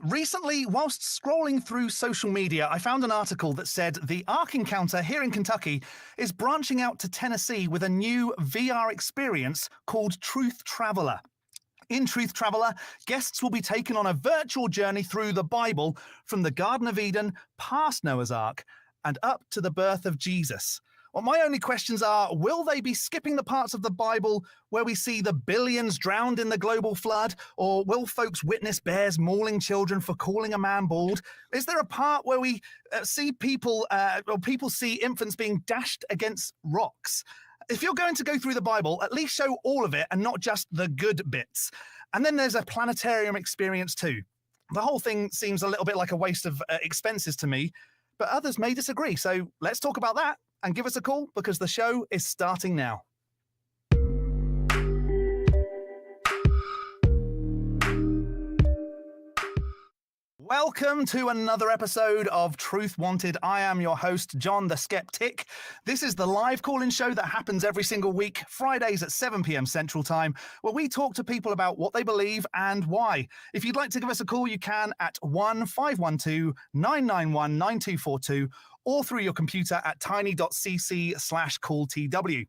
Recently, whilst scrolling through social media, I found an article that said the Ark Encounter here in Kentucky is branching out to Tennessee with a new VR experience called Truth Traveler. In Truth Traveler, guests will be taken on a virtual journey through the Bible from the Garden of Eden, past Noah's Ark, and up to the birth of Jesus. Well, my only questions are, will they be skipping the parts of the Bible where we see the billions drowned in the global flood? Or will folks witness bears mauling children for calling a man bald? Is there a part where we see people, or people see infants being dashed against rocks? If you're going to go through the Bible, at least show all of it and not just the good bits. And then there's a planetarium experience too. The whole thing seems a little bit like a waste of expenses to me, but others may disagree. So let's talk about that. And give us a call because the show is starting now. Welcome to another episode of Truth Wanted. I am your host, John the Skeptick. This is the live call-in show that happens every single week, Fridays at 7 p.m. Central Time, where we talk to people about what they believe and why. If you'd like to give us a call, you can at 1-512-991-9242 or through your computer at tiny.cc/calltw.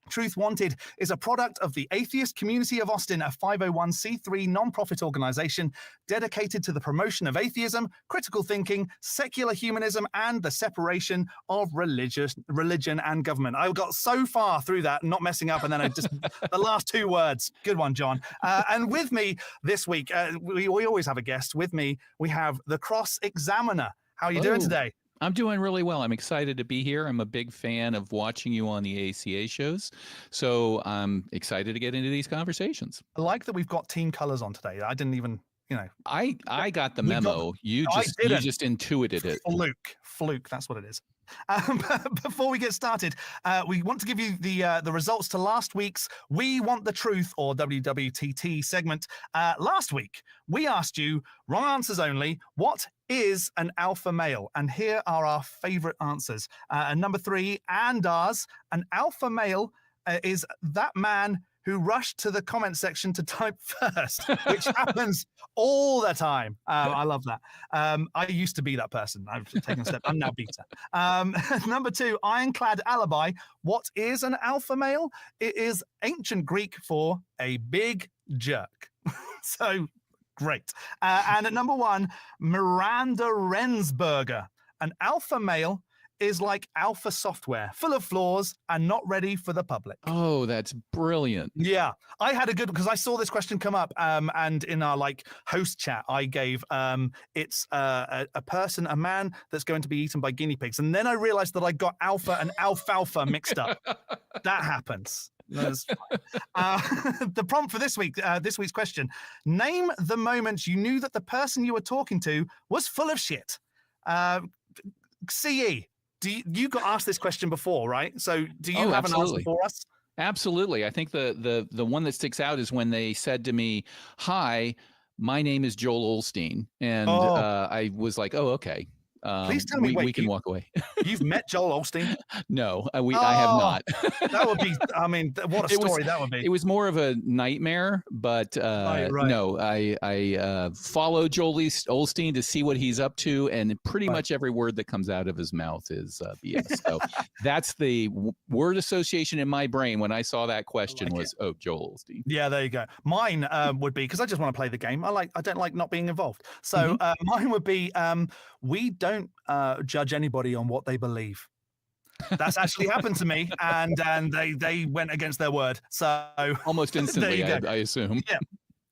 Truth Wanted is a product of the Atheist Community of Austin, a 501c3 non-profit organization dedicated to the promotion of atheism, critical thinking, secular humanism, and the separation of religion and government. I got so far through that, not messing up, and then I just the last two words. Good one, John. And with me this week, we always have a guest. With me, we have the Cross Examiner. How are you doing today? I'm doing really well. I'm excited to be here. I'm a big fan of watching you on the ACA shows, so I'm excited to get into these conversations. I like that we've got team colors on today. I didn't even, I got the memo. You just intuited it. Fluke. That's what it is. Before we get started, we want to give you the results to last week's We Want the Truth, or WWTT segment. Last week, we asked you, wrong answers only, what is an alpha male? And here are our favorite answers. Number 3, and ours, an alpha male is that man who rushed to the comment section to type first, which happens all the time. I love that. I used to be that person. I've taken a step. I'm now beta. Number 2, ironclad alibi. What is an alpha male? It is ancient Greek for a big jerk. So great. And at number 1, Miranda Rensberger. An alpha male is like alpha software, full of flaws and not ready for the public. Oh, that's brilliant. Yeah, I had a good, because I saw this question come up, and in our host chat, I gave it's a man that's going to be eaten by guinea pigs, and then I realized that I got alpha and alfalfa mixed up. That happens. The prompt for this week's question: name the moment you knew that the person you were talking to was full of shit. CE. You got asked this question before, right? So do you have an answer for us? Absolutely. I think the one that sticks out is when they said to me, "Hi, my name is Joel Osteen," and I was like, "Oh, okay." Please tell me, we can walk away. You've met Joel Osteen? No, I have not. That would be, what a story that would be. It was more of a nightmare, but right. No, I follow Joel Osteen to see what he's up to, and pretty much every word that comes out of his mouth is BS. So that's the word association in my brain when I saw that question Joel Osteen. Yeah, there you go. Mine would be, because I just want to play the game. I don't like not being involved. So mine would be, we don't judge anybody on what they believe. That's actually happened to me, and they went against their word. So almost instantly, I assume. Yeah,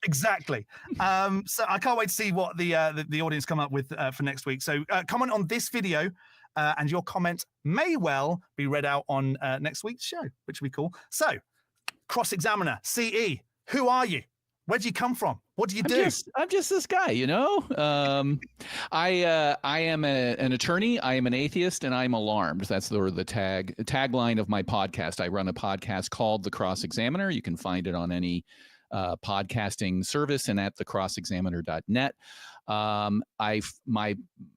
exactly. So I can't wait to see what the audience come up with for next week. So comment on this video, and your comment may well be read out on next week's show, which would be cool. So, Cross Examiner, CE, who are you? Where'd you come from? What do you do? I'm just this guy, I am an attorney. I am an atheist, and I'm alarmed. That's the tagline of my podcast. I run a podcast called The Cross Examiner. You can find it on any podcasting service and at thecrossexaminer.net.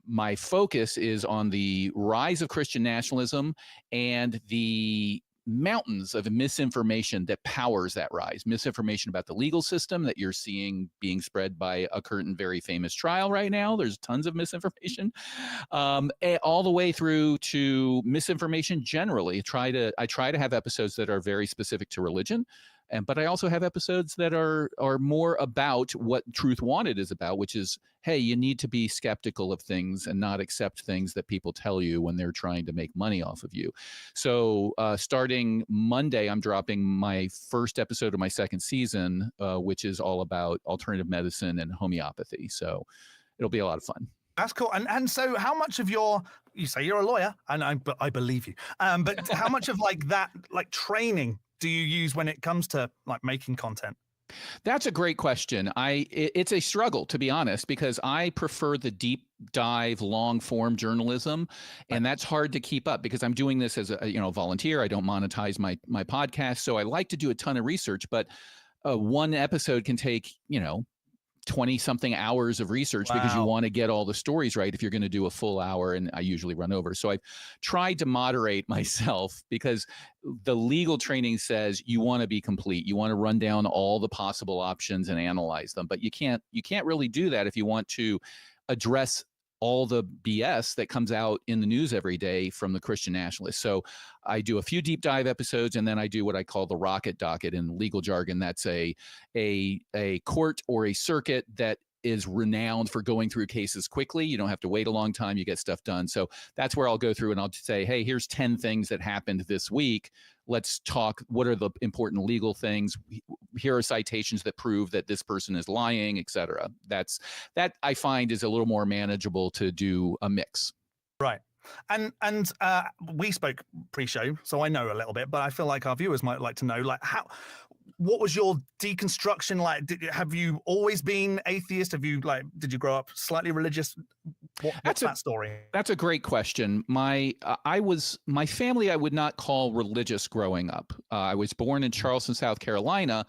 My focus is on the rise of Christian nationalism and the mountains of misinformation that powers that rise. Misinformation about the legal system that you're seeing being spread by a current very famous trial right now. There's tons of misinformation, all the way through to misinformation generally. I try to have episodes that are very specific to religion. But I also have episodes that are more about what Truth Wanted is about, which is, hey, you need to be skeptical of things and not accept things that people tell you when they're trying to make money off of you. So starting Monday, I'm dropping my first episode of my second season, which is all about alternative medicine and homeopathy. So it'll be a lot of fun. That's cool. And so how much of you say you're a lawyer, and I believe you, but how much of that training do you use when it comes to making content? That's a great question. It's a struggle, to be honest, because I prefer the deep dive, long form journalism, and that's hard to keep up because I'm doing this as a volunteer. I don't monetize my podcast, so I like to do a ton of research, but one episode can take 20 something hours of research because you want to get all the stories right if you're going to do a full hour, and I usually run over. So I've tried to moderate myself because the legal training says you want to be complete. You want to run down all the possible options and analyze them, but you can't really do that if you want to address all the BS that comes out in the news every day from the Christian nationalists. So I do a few deep dive episodes, and then I do what I call the rocket docket in legal jargon. That's a court or a circuit that is renowned for going through cases quickly. You don't have to wait a long time. You get stuff done. So that's where I'll go through and I'll say, hey, here's 10 things that happened this week. Let's talk. What are the important legal things? Here are citations that prove that this person is lying, et cetera. That I find is a little more manageable to do a mix. Right. And we spoke pre-show, so I know a little bit, but I feel like our viewers might like to know, what was your deconstruction like? Have you always been atheist? Did you grow up slightly religious? What's that story? That's a great question. My family I would not call religious growing up. I was born in Charleston, South Carolina,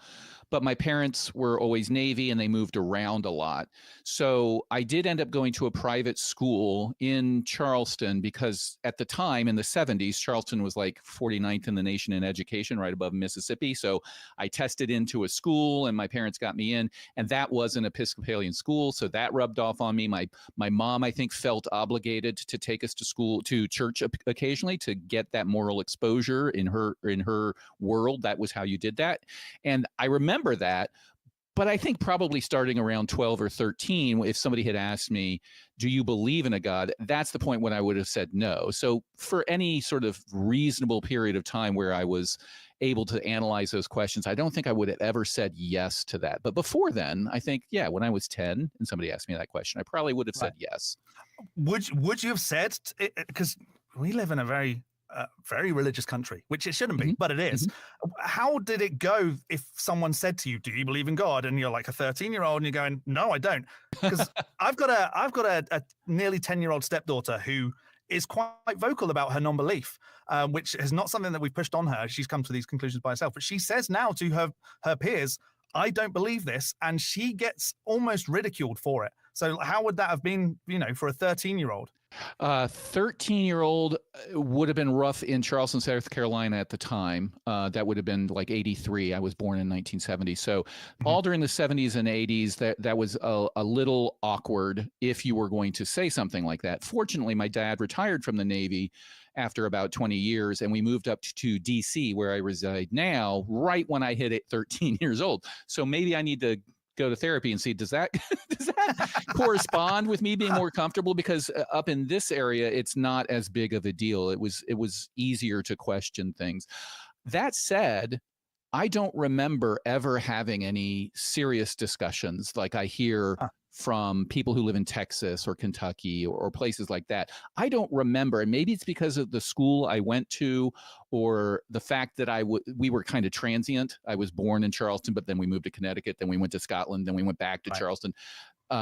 but my parents were always Navy and they moved around a lot. So I did end up going to a private school in Charleston because at the time in the 70s, Charleston was like 49th in the nation in education, right above Mississippi. So I tested into a school and my parents got me in, and that was an Episcopalian school. So that rubbed off on me. My mom, I think, felt obligated to take us to church occasionally to get that moral exposure in her world. That was how you did that. And I remember that, but I think probably starting around 12 or 13, if somebody had asked me, do you believe in a God? That's the point when I would have said no. So for any sort of reasonable period of time where I was able to analyze those questions, I don't think I would have ever said yes to that. But before then, I think, yeah, when I was 10 and somebody asked me that question, I probably would have said yes. Would you have said, because we live in a very religious country, which it shouldn't be, but it is. How did it go if someone said to you, do you believe in God? And you're like a 13-year-old and you're going, no, I don't. Because I've got a nearly 10-year-old stepdaughter who is quite vocal about her non-belief, which is not something that we've pushed on her. She's come to these conclusions by herself, but she says now to her peers, I don't believe this. And she gets almost ridiculed for it. So how would that have been, for a 13-year-old? 13-year-old would have been rough in Charleston, South Carolina at the time. That would have been like 83. I was born in 1970. So all during the 70s and 80s, that was a little awkward if you were going to say something like that. Fortunately, my dad retired from the Navy after about 20 years, and we moved up to DC, where I reside now, right when I hit 13 years old. So maybe I need to go to therapy and see, does that correspond with me being more comfortable? Because up in this area, it's not as big of a deal. It was easier to question things. That said, I don't remember ever having any serious discussions like I hear from people who live in Texas or Kentucky or places like that. I don't remember, and maybe it's because of the school I went to or the fact that we were kind of transient. I was born in Charleston, but then we moved to Connecticut, then we went to Scotland, then we went back to Charleston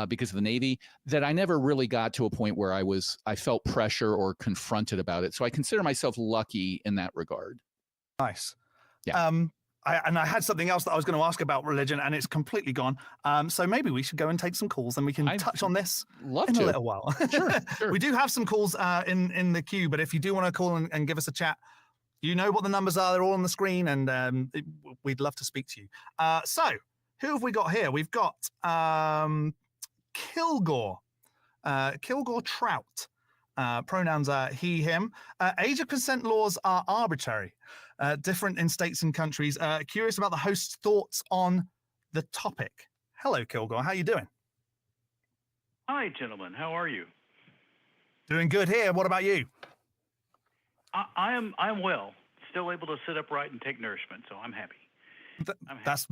because of the Navy, that I never really got to a point where I felt pressure or confronted about it. So I consider myself lucky in that regard. Nice. Yeah. I had something else that I was going to ask about religion, and it's completely gone. So maybe we should go and take some calls, and we can touch on this in a little while. Sure. We do have some calls in the queue, but if you do want to call and give us a chat, You know what the numbers are. They're all on the screen, and we'd love to speak to you. So who have we got here? We've got Kilgore. Kilgore Trout. Pronouns are he, him. Age of consent laws are arbitrary, different in states and countries. Curious about the host's thoughts on the topic. Hello, Kilgore. How you doing? Hi, gentlemen. How are you? Doing good here. What about you? I'm well. Still able to sit upright and take nourishment, so I'm happy. That's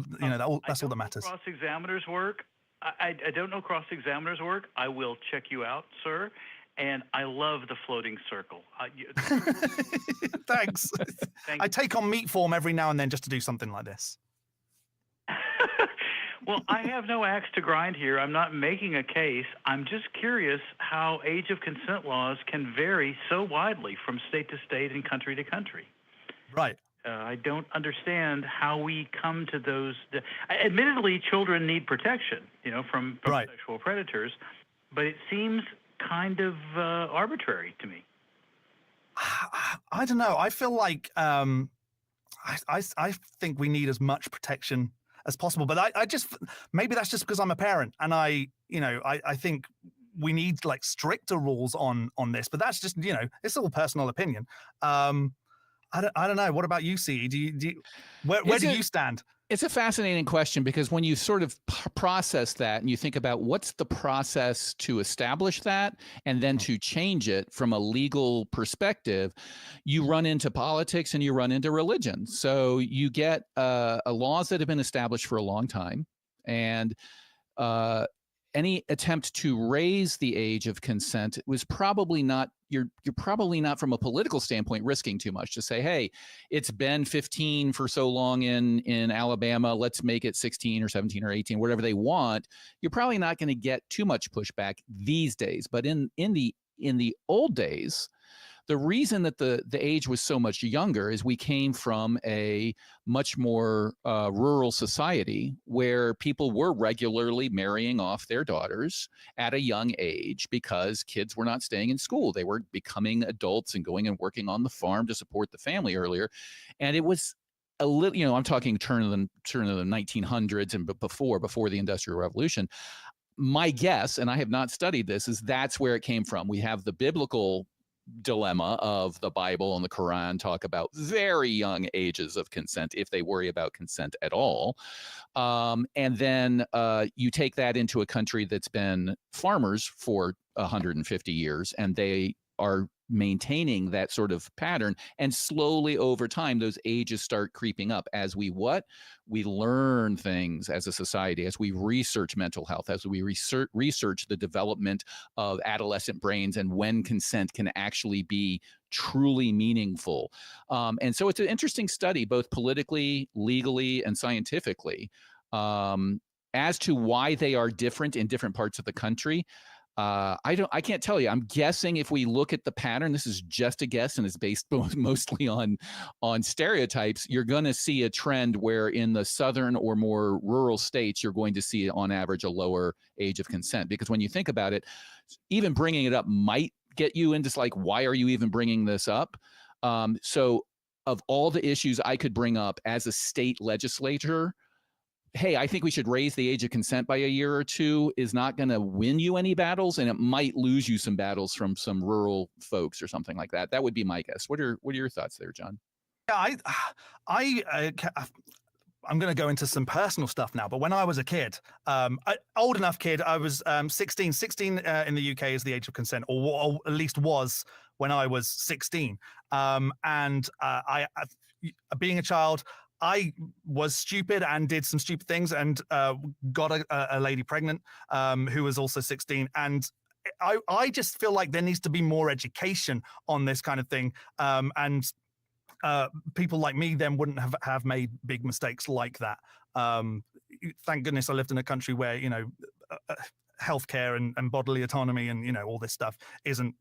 all that matters. Cross-examiners work. I don't know cross-examiners work. I will check you out, sir. And I love the floating circle. Thanks. I take on meat form every now and then just to do something like this. Well, I have no axe to grind here. I'm not making a case. I'm just curious how age of consent laws can vary so widely from state to state and country to country. Right. I don't understand how we come to those. Admittedly, children need protection, from right. sexual predators, but it seems kind of arbitrary to me. I don't know. I feel like I think we need as much protection as possible, but I just, maybe that's just because I'm a parent, and I think we need like stricter rules on this, but that's just, it's all personal opinion. I don't know. What about you, C? Where do you stand? It's a fascinating question, because when you sort of process that and you think about what's the process to establish that and then to change it from a legal perspective, you run into politics and you run into religion. So you get laws that have been established for a long time, and any attempt to raise the age of consent was probably not, you're probably not from a political standpoint risking too much to say, hey, it's been 15 for so long in Alabama, let's make it 16 or 17 or 18, whatever they want. You're probably not going to get too much pushback these days. But in the old days, the reason that the age was so much younger is we came from a much more rural society where people were regularly marrying off their daughters at a young age because kids were not staying in school. They were becoming adults and going and working on the farm to support the family earlier. And it was a little, I'm talking turn of the 1900s and before the Industrial Revolution. My guess, and I have not studied this, is that's where it came from. We have the biblical dilemma of the Bible and the Quran talk about very young ages of consent, if they worry about consent at all. And then you take that into a country that's been farmers for 150 years, and they are maintaining that sort of pattern, and slowly over time those ages start creeping up as we learn things as a society, as we research mental health, as we research the development of adolescent brains and when consent can actually be truly meaningful. And so it's an interesting study, both politically, legally, and scientifically, as to why they are different in different parts of the country. I can't tell you. I'm guessing if we look at the pattern, this is just a guess and is based mostly on stereotypes, you're going to see a trend where in the southern or more rural states, you're going to see on average a lower age of consent. Because when you think about it, even bringing it up might get you into like, why are you even bringing this up? So of all the issues I could bring up as a state legislator, hey, I think we should raise the age of consent by a year or two is not going to win you any battles, and it might lose you some battles from some rural folks or something like that. That would be my guess. What are your thoughts there, John? Yeah, I'm going to go into some personal stuff now, but when I was a kid, old enough kid, I was 16. 16 in the UK is the age of consent, or at least was when I was 16. And being a child, I was stupid and did some stupid things and got a lady pregnant who was also 16. And I just feel like there needs to be more education on this kind of thing. And people like me then wouldn't have made big mistakes like that. Thank goodness I lived in a country where, healthcare and bodily autonomy and, all this stuff isn't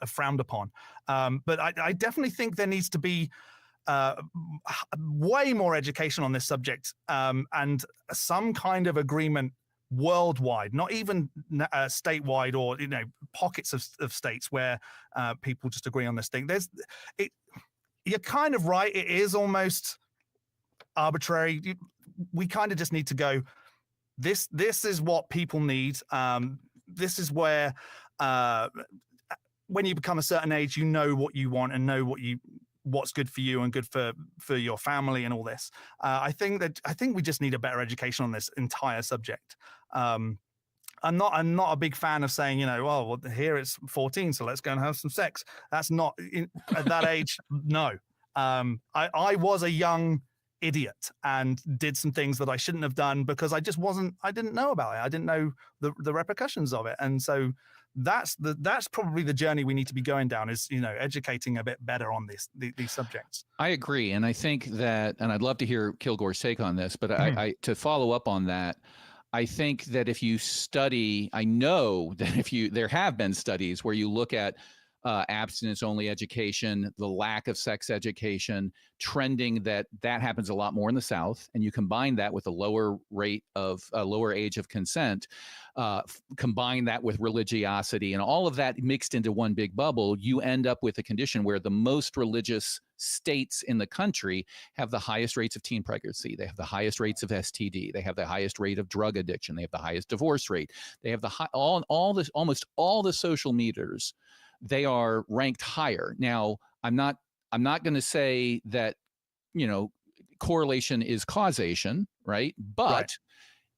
frowned upon. But I definitely think there needs to be way more education on this subject and some kind of agreement worldwide, not even statewide or pockets of states where people just agree on this thing. you're kind of right. It is almost arbitrary. We kind of just need to go, this is what people need. This is where when you become a certain age, you know what you want and know what's good for you and good for your family and all this. I think we just need a better education on this entire subject. I'm not a big fan of saying, well, here it's 14, so let's go and have some sex. That's not at that age. No. I was a young idiot and did some things that I shouldn't have done because I didn't know about it. I didn't know the repercussions of it. And so that's probably the journey we need to be going down, is, educating a bit better on these subjects. I agree. And I think that, and I'd love to hear Kilgore's take on this, but I to follow up on that, I think that if you study, I know that there have been studies where you look at abstinence-only education, the lack of sex education, trending that happens a lot more in the South, and you combine that with a lower age of consent, combine that with religiosity, and all of that mixed into one big bubble, you end up with a condition where the most religious states in the country have the highest rates of teen pregnancy. They have the highest rates of STD. They have the highest rate of drug addiction. They have the highest divorce rate. They have almost all the social meters. They are ranked higher. Now, I'm not going to say that, correlation is causation, right? But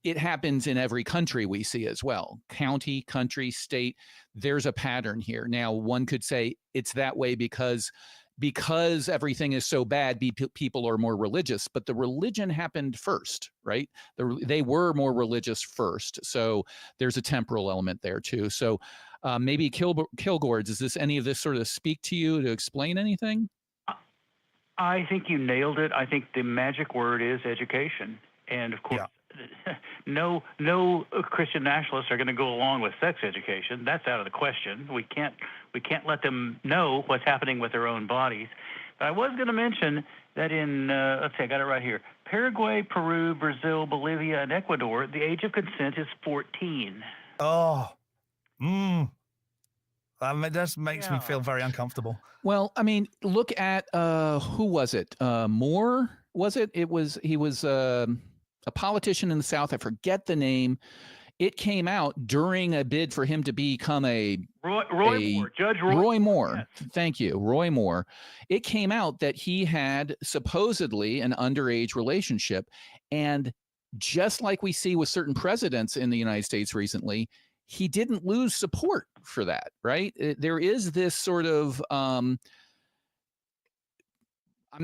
it happens in every country we see as well. County, country, state, there's a pattern here. Now, one could say it's that way because everything is so bad, people are more religious, but the religion happened first, right? They were more religious first. So there's a temporal element there too. So maybe Kilgore, does any of this sort of speak to you to explain anything? I think you nailed it. I think the magic word is education. And of course, no Christian nationalists are going to go along with sex education. That's out of the question. We can't let them know what's happening with their own bodies. But I was going to mention that in let's see, I got it right here: Paraguay, Peru, Brazil, Bolivia, and Ecuador, the age of consent is 14. Oh, that just makes me feel very uncomfortable. Well, I mean, look at who was it? Moore, was it? He was a politician in the South. I forget the name. It came out during a bid for him to become Judge Roy Moore. Yes. Thank you, Roy Moore. It came out that he had supposedly an underage relationship, and just like we see with certain presidents in the United States recently, he didn't lose support for that, right? There is this sort of I'm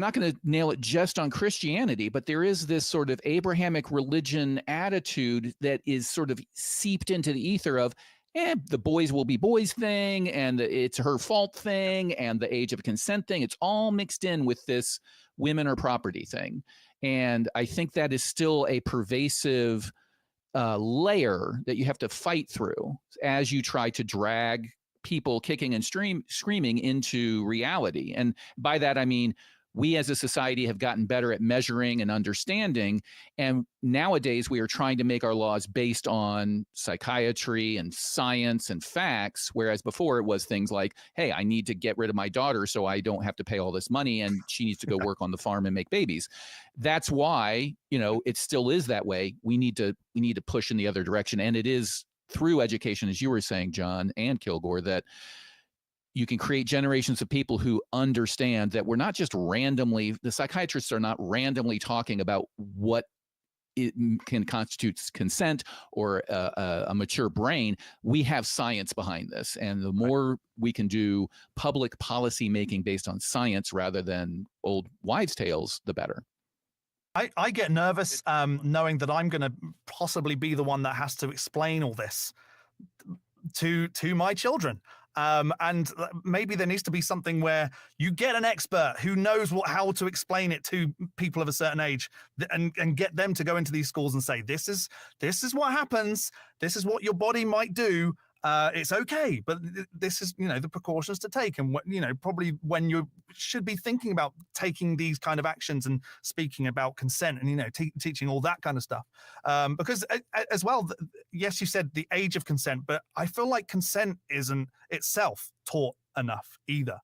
not going to nail it just on Christianity, but there is this sort of Abrahamic religion attitude that is sort of seeped into the ether of, the boys will be boys thing, and it's her fault thing, and the age of consent thing. It's all mixed in with this women are property thing. And I think that is still a pervasive layer that you have to fight through as you try to drag people kicking and screaming into reality. And by that, I mean, we as a society have gotten better at measuring and understanding. And nowadays we are trying to make our laws based on psychiatry and science and facts. Whereas before it was things like, hey, I need to get rid of my daughter so I don't have to pay all this money and she needs to go work on the farm and make babies. That's why, it still is that way. We need to push in the other direction. And it is through education, as you were saying, John and Kilgore, that you can create generations of people who understand that we're not just randomly, the psychiatrists are not randomly talking about what it can constitute consent or a mature brain. We have science behind this. And the more we can do public policy making based on science rather than old wives' tales, the better. I get nervous knowing that I'm going to possibly be the one that has to explain all this to my children. And maybe there needs to be something where you get an expert who knows how to explain it to people of a certain age, and get them to go into these schools and say, this is what happens. This is what your body might do. It's okay, but this is, the precautions to take. And, probably when you should be thinking about taking these kind of actions and speaking about consent and, teaching all that kind of stuff. Because as well, yes, you said the age of consent, but I feel like consent isn't itself taught enough either.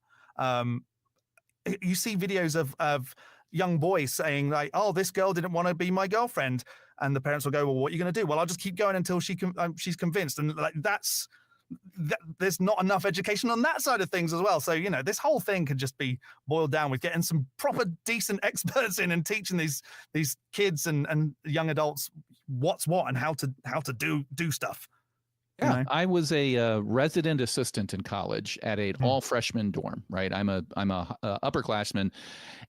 you see videos of young boys saying like, "Oh, this girl didn't want to be my girlfriend," and the parents will go, "Well, what are you going to do?" "Well, I'll just keep going until she's convinced." And like there's not enough education on that side of things as well. So this whole thing could just be boiled down with getting some proper decent experts in and teaching these kids and young adults what's what and how to do stuff. Yeah, I was a resident assistant in college at an all freshman dorm. Right, I'm a upperclassman,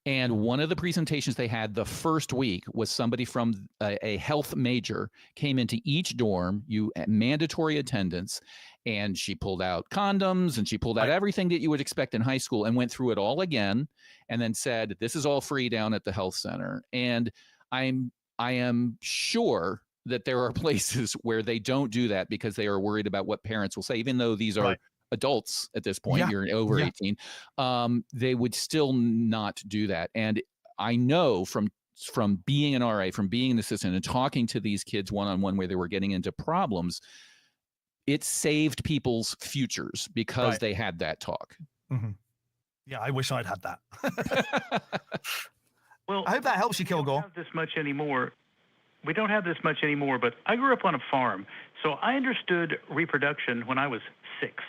and one of the presentations they had the first week was somebody from a health major came into each dorm. Mandatory attendance, and she pulled out condoms and she pulled out everything that you would expect in high school and went through it all again, and then said, "This is all free down at the health center." And I am sure that there are places where they don't do that because they are worried about what parents will say, even though these are adults at this point. You're over 18. They would still not do that. And I know from being an RA, from being an assistant and talking to these kids one-on-one where they were getting into problems, it saved people's futures because they had that talk. Mm-hmm. Yeah, I wish I'd had that. Well, I hope that helps you, Kilgore. We don't have this much anymore. We don't have this much anymore, but I grew up on a farm, so I understood reproduction when I was 6.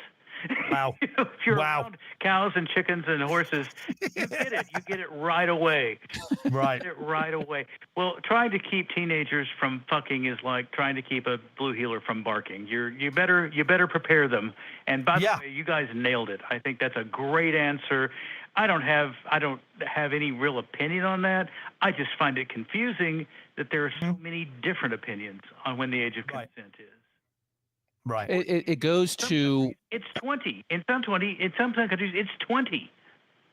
Wow. If you're around cows and chickens and horses, you get it. You get it right away. Right. You get it right away. Well, trying to keep teenagers from fucking is like trying to keep a blue heeler from barking. You better prepare them. And by the way, you guys nailed it. I think that's a great answer. I don't have any real opinion on that. I just find it confusing that there are so many different opinions on when the age of consent is. Right. It goes to... It's 20. In some countries, it's 20.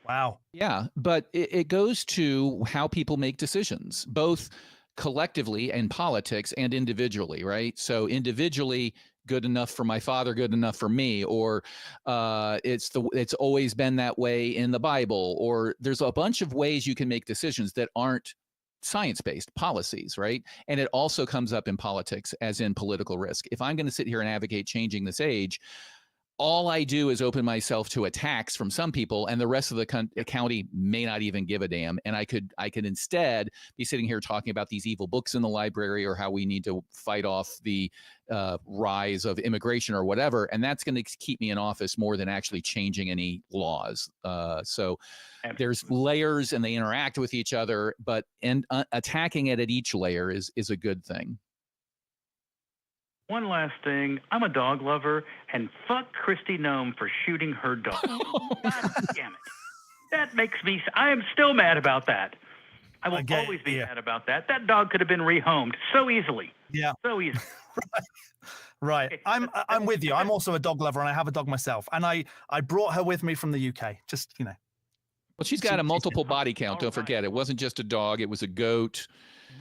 Wow. Yeah, but it goes to how people make decisions, both collectively in politics and individually, right? So individually, good enough for my father, good enough for me, or it's always been that way in the Bible, or there's a bunch of ways you can make decisions that aren't science-based policies, right? And it also comes up in politics as in political risk. If I'm going to sit here and advocate changing this age, all I do is open myself to attacks from some people, and the rest of the county may not even give a damn. And I could instead be sitting here talking about these evil books in the library, or how we need to fight off the rise of immigration or whatever. And that's going to keep me in office more than actually changing any laws. So there's layers, and they interact with each other, but attacking it at each layer is a good thing. One last thing. I'm a dog lover, and fuck Kristi Noem for shooting her dog. God damn it. That makes me... I am still mad about that. I will always be mad about that. That dog could have been rehomed so easily. Yeah. So easily. Right. I'm with you. I'm also a dog lover, and I have a dog myself. And I brought her with me from the UK. Just, Well, she's got a multiple body count. Don't forget. It wasn't just a dog. It was a goat.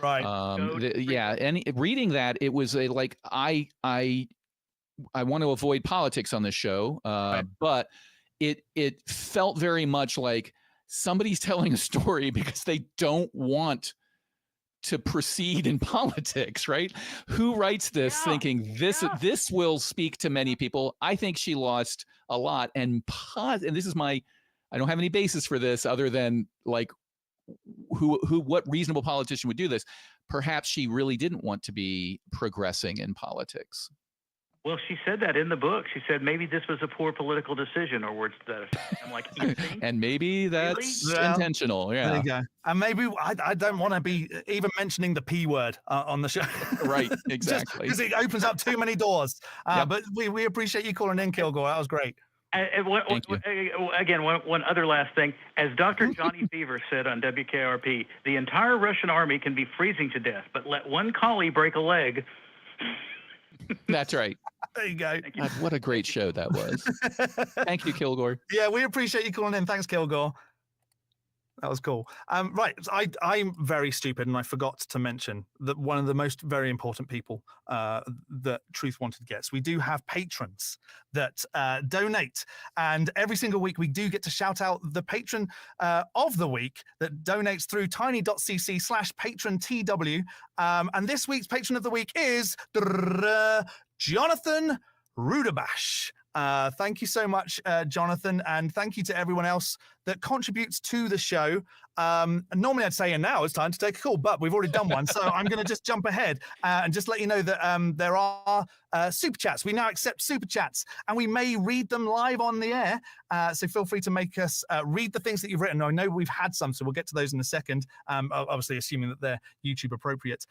Right. And reading that, it was I want to avoid politics on this show, but it felt very much like somebody's telling a story because they don't want to proceed in politics, right? Who writes this thinking this will speak to many people? I think she lost a lot, and this is I don't have any basis for this other than like what reasonable politician would do this? Perhaps she really didn't want to be progressing in politics. Well, she said that in the book. She said maybe this was a poor political decision, or words to that effect. I'm like, you think? And maybe that's intentional. Yeah. There you go. And maybe I don't want to be even mentioning the P word on the show. Right. Exactly. Because it opens up too many doors. But we appreciate you calling in, Kilgore. That was great. Again, one other last thing. As Dr. Johnny Beaver said on WKRP, the entire Russian army can be freezing to death, but let one collie break a leg. That's right. There you go. God, what a great show that was. Thank you, Kilgore. Yeah, we appreciate you calling in. Thanks, Kilgore. That was cool. Right, I'm very stupid, and I forgot to mention that one of the most very important people that Truth Wanted gets. We do have patrons that donate, and every single week we do get to shout out the patron of the week that donates through tiny.cc/patrontw. And this week's patron of the week is Jonathan Rudabash. Thank you so much, Jonathan, and thank you to everyone else that contributes to the show. Normally I'd say, and now it's time to take a call, but we've already done one. So I'm going to just jump ahead and just let you know that there are super chats. We now accept super chats, and we may read them live on the air. So feel free to make us read the things that you've written. I know we've had some, so we'll get to those in a second, obviously assuming that they're YouTube appropriate.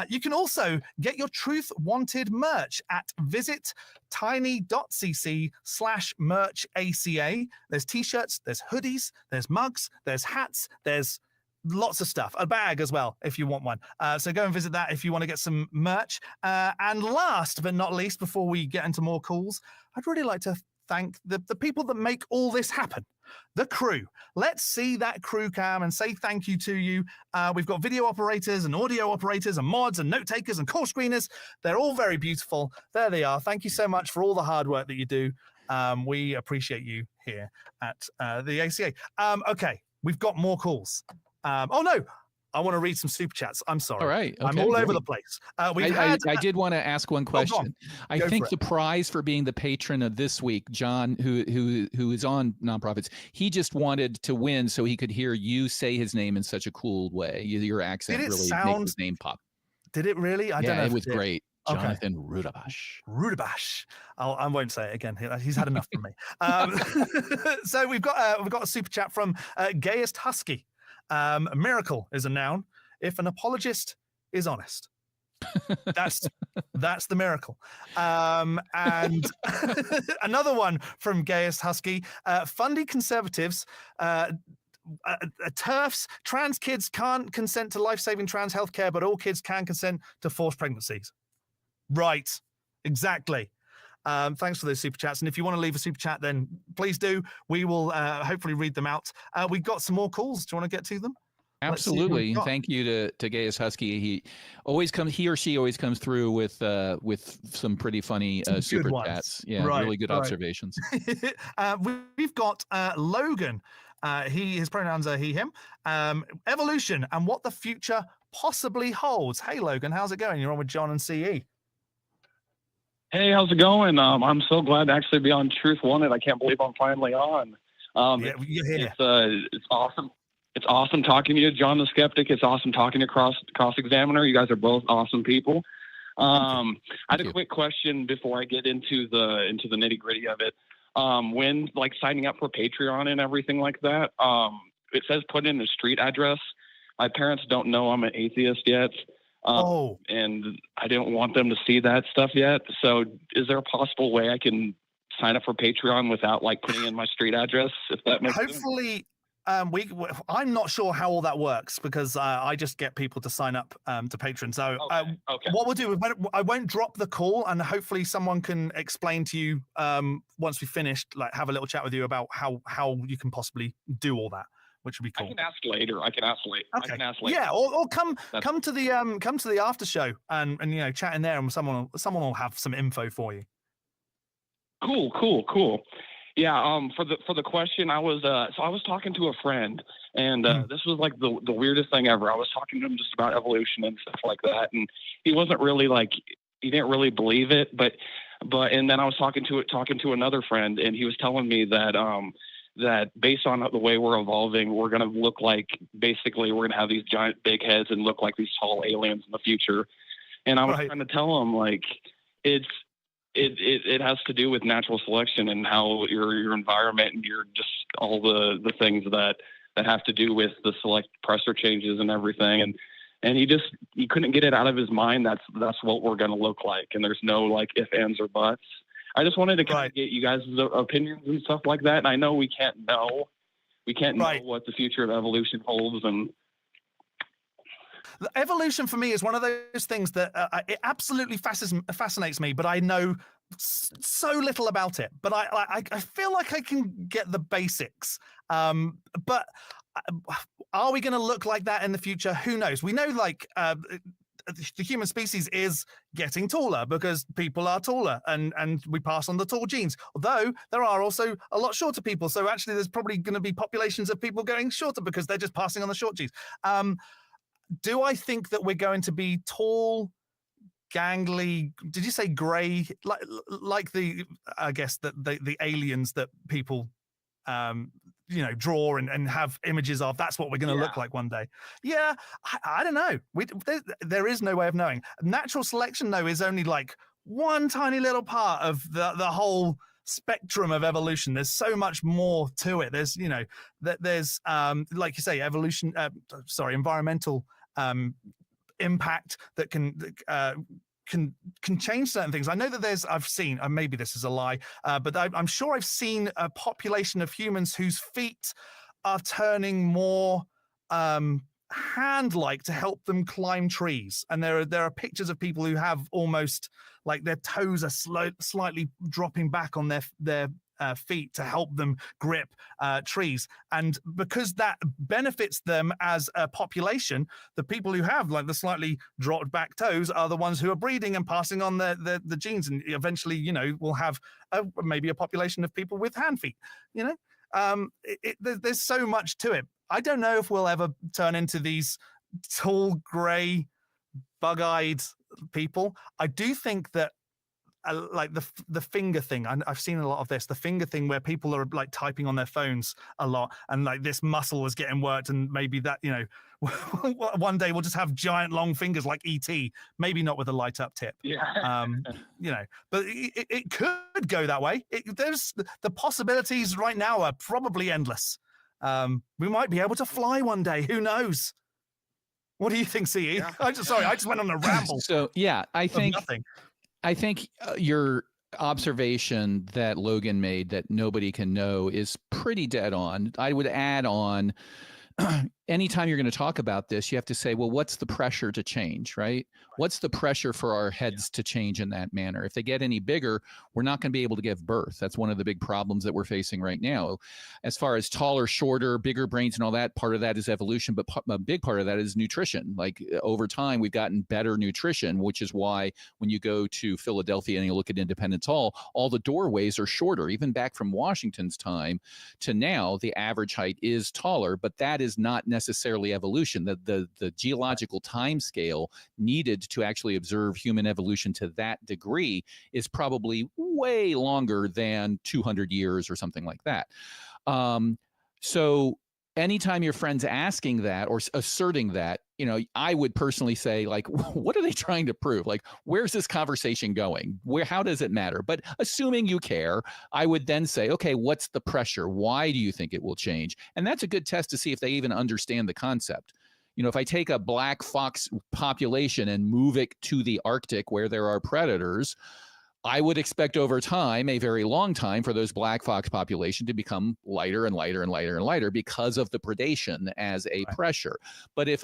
You can also get your Truth Wanted merch at visit tiny.cc/merch ACA. There's t-shirts, there's hoodies, there's mugs, there's hats, there's lots of stuff, a bag as well if you want one. So go and visit that if you want to get some merch. And last but not least, before we get into more calls, I'd really like to thank the people that make all this happen. The crew. Let's see that crew cam and say thank you to you. We've got video operators and audio operators and mods and note takers and call screeners. They're all very beautiful. There they are. Thank you so much for all the hard work that you do. We appreciate you here at the ACA. Okay, we've got more calls. Oh no, I want to read some super chats. I'm sorry. All right. Okay, I'm all over the place. I did want to ask one question. I think the it. prize for being the patron of this week, John, who is on Nonprofits, he just wanted to win so he could hear you say his name in such a cool way. Your accent really makes his name pop. Did it really? I don't know. It was great. Jonathan okay. Rudabash. Rudabash. I won't say it again. He's had enough from me. So we've got a super chat from Gayest Husky. A miracle is a noun if an apologist is honest. That's the miracle. And another one from Gayest Husky. Fundy conservatives. TERFs, trans kids can't consent to life-saving trans healthcare, but all kids can consent to forced pregnancies. Right, exactly. Thanks for those super chats. And if you want to leave a super chat, then please do. We will hopefully read them out. We've got some more calls. Do you want to get to them? Absolutely. Thank you to Gaius Husky. He or she always comes through with some pretty funny super chats. Yeah, really good observations. We've got Logan. His pronouns are he, him. Evolution and what the future possibly holds. Hey, Logan, how's it going? You're on with John and CE. Hey, how's it going? I'm so glad to actually be on Truth Wanted. I can't believe I'm finally on. It's awesome. It's awesome talking to you, John the Skeptic. It's awesome talking to Cross Examiner. You guys are both awesome people. I had a quick question before I get into the nitty gritty of it. When signing up for Patreon and everything like that, it says put in a street address. My parents don't know I'm an atheist yet. And I didn't want them to see that stuff yet. So is there a possible way I can sign up for Patreon without putting in my street address, if that makes sense? Hopefully, I'm not sure how all that works because I just get people to sign up to Patreon. So what we'll do is I won't drop the call, and hopefully someone can explain to you once we finished, have a little chat with you about how you can possibly do all that, which would be cool. I can ask later. Okay. Yeah, or come to the after show and chat in there, and someone will have some info for you. Cool. Yeah. For the question, I was talking to a friend, and this was the weirdest thing ever. I was talking to him just about evolution and stuff like that, and he wasn't really he didn't really believe it, but and then I was talking to another friend, and he was telling me that that based on the way we're evolving, we're going to look basically we're going to have these giant big heads and look like these tall aliens in the future. And I was trying to tell him it has to do with natural selection and how your environment and your just all the things that have to do with the select pressure changes and everything. And he couldn't get it out of his mind. That's what we're going to look like. And there's no if, ands, or buts. I just wanted to kind of get you guys' opinions and stuff like that. And I know we can't know what the future of evolution holds. And the evolution for me is one of those things that it absolutely fascinates me, but I know so little about it. But I feel like I can get the basics. But are we going to look like that in the future? Who knows? We know the human species is getting taller because people are taller and we pass on the tall genes, although there are also a lot shorter people. So actually there's probably going to be populations of people going shorter because they're just passing on the short genes. Do I think that we're going to be tall, gangly, did you say gray, like the I guess that the aliens that people draw and have images of. That's what we're going to look like one day. Yeah, I don't know. There is no way of knowing. Natural selection, though, is only like one tiny little part of the whole spectrum of evolution. There's so much more to it. There's there's like you say, environmental impact that can change certain things. I know that I've seen, maybe this is a lie, but I'm sure I've seen a population of humans whose feet are turning more hand-like to help them climb trees. And there are pictures of people who have almost like their toes are slightly dropping back on their feet to help them grip trees. And because that benefits them as a population, the people who have like the slightly dropped back toes are the ones who are breeding and passing on the genes. And eventually, we'll have maybe a population of people with hand feet, there's so much to it. I don't know if we'll ever turn into these tall, gray, bug-eyed people. I do think that like the finger thing, I've seen a lot of this, the finger thing where people are like typing on their phones a lot, and like this muscle is getting worked, and maybe that one day we'll just have giant long fingers like ET, maybe not with a light up tip. But it could go that way. There's the possibilities right now are probably endless. We might be able to fly one day, who knows? What do you think, CE? Yeah. I just went on a ramble. So yeah, I think your observation that Logan made that nobody can know is pretty dead on. I would add on, anytime you're going to talk about this, you have to say, well, what's the pressure to change, right? What's the pressure for our heads to change in that manner? If they get any bigger, we're not going to be able to give birth. That's one of the big problems that we're facing right now. As far as taller, shorter, bigger brains and all that, part of that is evolution, but a big part of that is nutrition. Like over time, we've gotten better nutrition, which is why when you go to Philadelphia and you look at Independence Hall, all the doorways are shorter. Even back from Washington's time to now, the average height is taller, but that is not necessarily evolution. The geological time scale needed to actually observe human evolution to that degree is probably way longer than 200 years or something like that. So anytime your friend's asking that or asserting that, I would personally say, like, what are they trying to prove? Like, where's this conversation going? How does it matter? But assuming you care, I would then say, okay, what's the pressure? Why do you think it will change? And that's a good test to see if they even understand the concept. If I take a black fox population and move it to the Arctic where there are predators, I would expect over time, a very long time, for those black fox population to become lighter and lighter and lighter and lighter because of the predation as a pressure. But if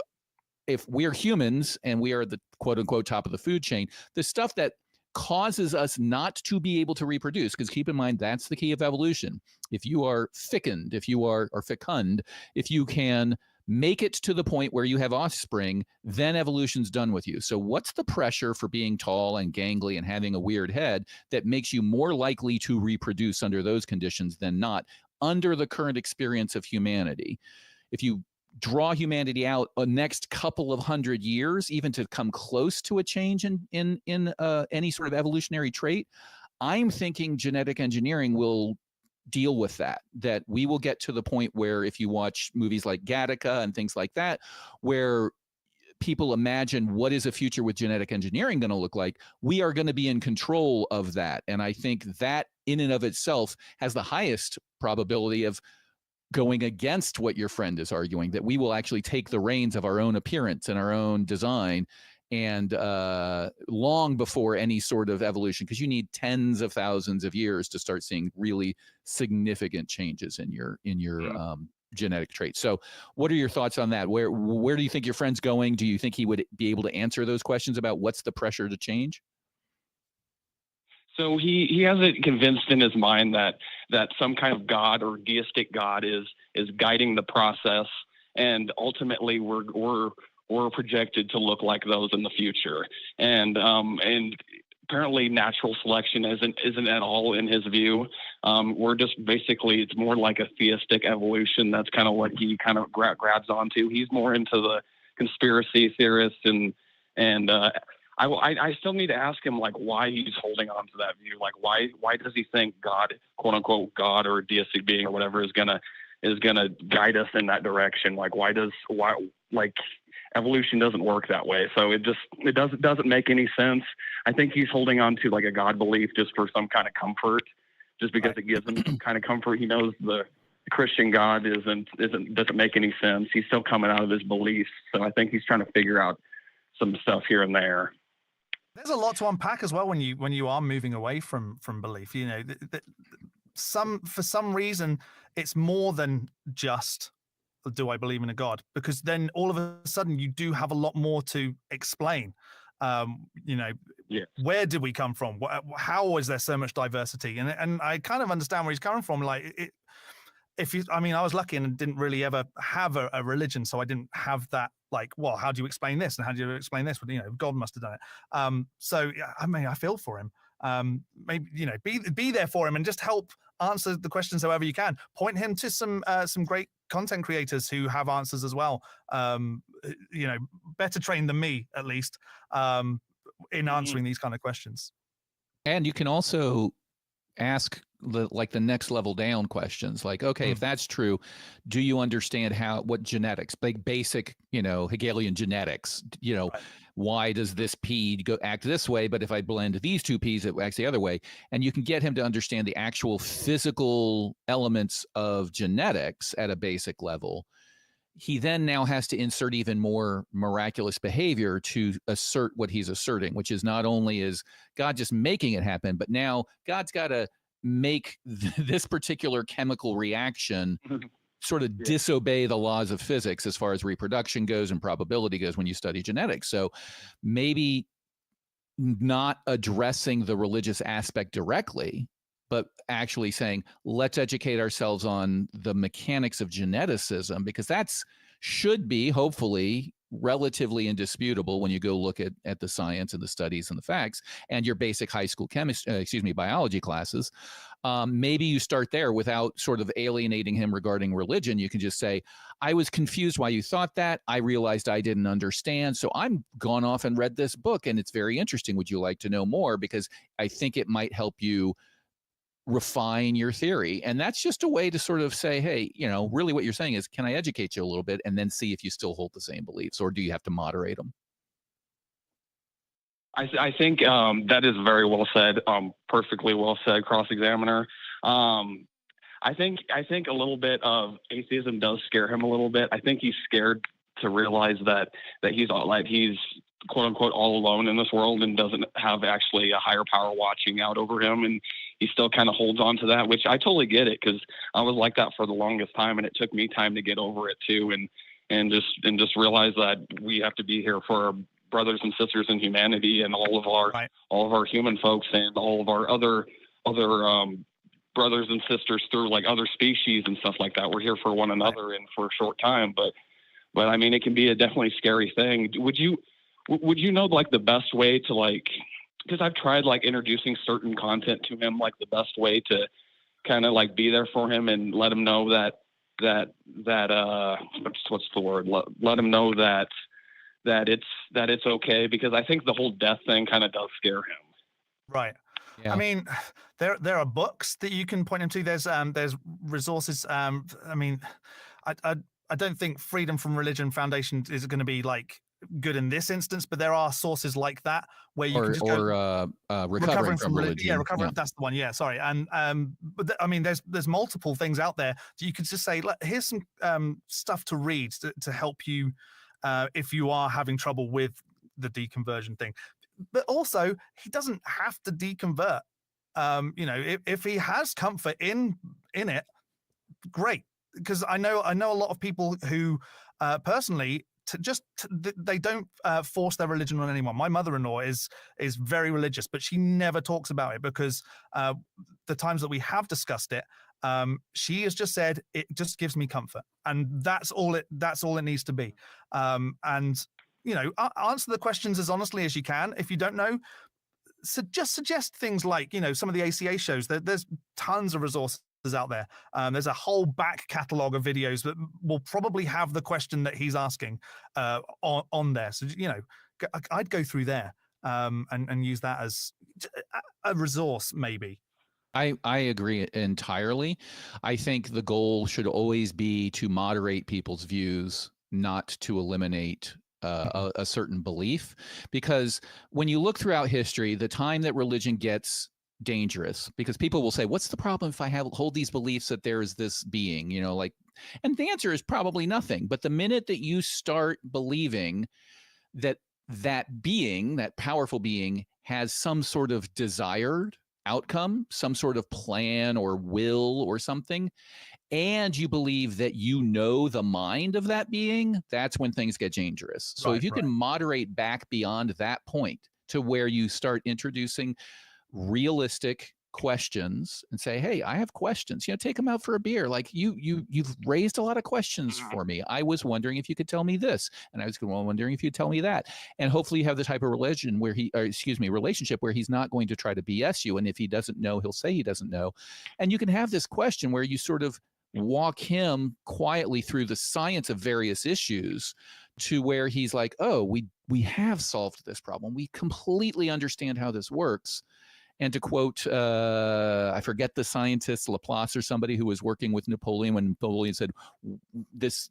we're humans and we are the quote unquote top of the food chain, the stuff that causes us not to be able to reproduce, because keep in mind, that's the key of evolution. If you are fecund, if you are fecund, if you can make it to the point where you have offspring, then evolution's done with you. So what's the pressure for being tall and gangly and having a weird head that makes you more likely to reproduce under those conditions than not under the current experience of humanity? If you draw humanity out a next couple of 100 years, even to come close to a change in any sort of evolutionary trait, I'm thinking genetic engineering will deal with that we will get to the point where, if you watch movies like Gattaca and things like that, where people imagine what is a future with genetic engineering going to look like, we are going to be in control of that. And I think that in and of itself has the highest probability of going against what your friend is arguing, that we will actually take the reins of our own appearance and our own design, and long before any sort of evolution, because you need tens of thousands of years to start seeing really significant changes in your genetic traits. So what are your thoughts on that? Where do you think your friend's going? Do you think he would be able to answer those questions about what's the pressure to change? So he has it convinced in his mind that some kind of God or deistic God is guiding the process, and ultimately we're projected to look like those in the future. And apparently natural selection isn't at all in his view. We're just basically, it's more like a theistic evolution. That's kind of what he kind of grabs onto. He's more into the conspiracy theorists, and I still need to ask him, like, why he's holding on to that view. Like, why does he think God, quote unquote God, or a deistic being or whatever, is gonna going to guide us in that direction. Like, why evolution doesn't work that way. So it doesn't make any sense. I think he's holding on to like a God belief just for some kind of comfort, just because it gives him some kind of comfort. He knows the Christian God doesn't make any sense. He's still coming out of his beliefs. So I think he's trying to figure out some stuff here and there. There's a lot to unpack as well when you are moving away from belief. You know, for some reason it's more than just, do I believe in a God? Because then all of a sudden you do have a lot more to explain. You know, where did we come from? How is there so much diversity? And I kind of understand where he's coming from. Like, I was lucky and didn't really ever have a religion, so I didn't have that. Like, well, how do you explain this and how do you explain this? But you know, God must have done it. So I mean, I feel for him. Maybe, you know, be there for him and just help answer the questions however you can. Point him to some great content creators who have answers as well. You know, better trained than me at least in answering these kind of questions. And you can also ask the next level down questions, like, okay, if that's true, do you understand what genetics, like basic, you know, Hegelian genetics, you know, why does this pea act this way, but if I blend these two peas, it acts the other way? And you can get him to understand the actual physical elements of genetics at a basic level. He then now has to insert even more miraculous behavior to assert what he's asserting, which is not only is God just making it happen, but now God's got to make this particular chemical reaction sort of disobey the laws of physics as far as reproduction goes and probability goes when you study genetics. So maybe not addressing the religious aspect directly, but actually saying, let's educate ourselves on the mechanics of geneticism, because that's should be hopefully relatively indisputable when you go look at the science and the studies and the facts and your basic high school biology classes. Maybe you start there without sort of alienating him regarding religion. You can just say, I was confused why you thought that. I realized I didn't understand. So I'm gone off and read this book and it's very interesting. Would you like to know more? Because I think it might help you refine your theory. And that's just a way to sort of say, hey, you know, really what you're saying is, can I educate you a little bit and then see if you still hold the same beliefs, or do you have to moderate them? I think that is very well said, perfectly well said, cross-examiner. I think a little bit of atheism does scare him a little bit. I think he's scared to realize that he's quote unquote all alone in this world and doesn't have actually a higher power watching out over him, and he still kind of holds on to that, which I totally get it, because I was like that for the longest time, and it took me time to get over it too, and just realize that we have to be here for our brothers and sisters in humanity and all of our human folks and all of our other brothers and sisters through like other species and stuff like that. We're here for one another and for a short time, but I mean, it can be a definitely scary thing. Would you know like the best way to, like, because I've tried like introducing certain content to him, like the best way to kind of like be there for him and let him know that what's the word? Let him know that it's okay, because I think the whole death thing kind of does scare him. Right. Yeah. I mean, there are books that you can point him to. There's resources. I mean, I don't think Freedom from Religion Foundation is going to be like good in this instance, but there are sources like that where you can just recovering from religion. Yeah, recovering. Yeah. That's the one. Yeah, sorry. And I mean, there's multiple things out there. So you could just say, look, here's some stuff to read to help you if you are having trouble with the deconversion thing. But also, he doesn't have to deconvert. You know, if he has comfort in it, great. Because I know a lot of people who personally they don't force their religion on anyone. My mother-in-law is very religious, but she never talks about it, because the times that we have discussed it, she has just said it just gives me comfort, and that's all it needs to be. And you know, answer the questions as honestly as you can. If you don't know, just suggest things like, you know, some of the ACA shows. There's tons of resources out there. There's a whole back catalog of videos that will probably have the question that he's asking on there. So, you know, I'd go through there and use that as a resource, maybe. I agree entirely. I think the goal should always be to moderate people's views, not to eliminate a certain belief. Because when you look throughout history, the time that religion gets dangerous, because people will say, what's the problem if I hold these beliefs that there is this being, like, and the answer is probably nothing. But the minute that you start believing that that being, that powerful being, has some sort of desired outcome, some sort of plan or will or something, and you believe that the mind of that being, that's when things get dangerous. So if you can moderate back beyond that point to where you start introducing realistic questions and say, hey, I have questions, take them out for a beer. Like you've raised a lot of questions for me. I was wondering if you could tell me this, and I was wondering if you'd tell me that. And hopefully you have the type of relationship where he's not going to try to BS you. And if he doesn't know, he'll say he doesn't know. And you can have this question where you sort of walk him quietly through the science of various issues to where he's like, oh, we have solved this problem. We completely understand how this works. And to quote, I forget the scientist, Laplace or somebody who was working with Napoleon, when Napoleon said, this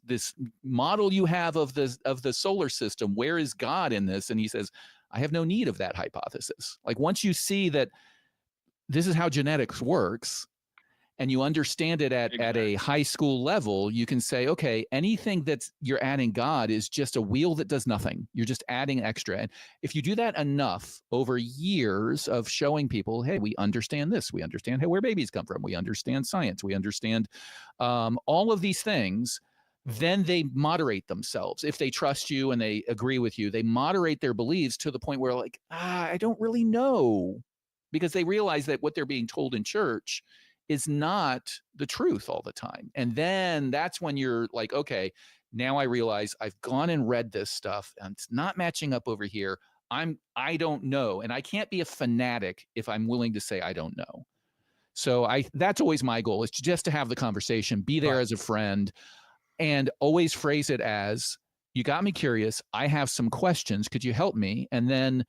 model you have of the solar system, where is God in this? And he says, I have no need of that hypothesis. Like once you see that this is how genetics works, and you understand it at a high school level, you can say, okay, anything that you're adding God is just a wheel that does nothing. You're just adding extra. And if you do that enough over years of showing people, hey, we understand this. We understand where babies come from. We understand science. We understand all of these things. Then they moderate themselves. If they trust you and they agree with you, they moderate their beliefs to the point where like, I don't really know, because they realize that what they're being told in church is not the truth all the time. And then that's when you're like, okay, now I realize I've gone and read this stuff and it's not matching up over here. I don't know. And I can't be a fanatic if I'm willing to say I don't know. So that's always my goal, is just to have the conversation, be there as a friend, and always phrase it as, you got me curious. I have some questions. Could you help me? And then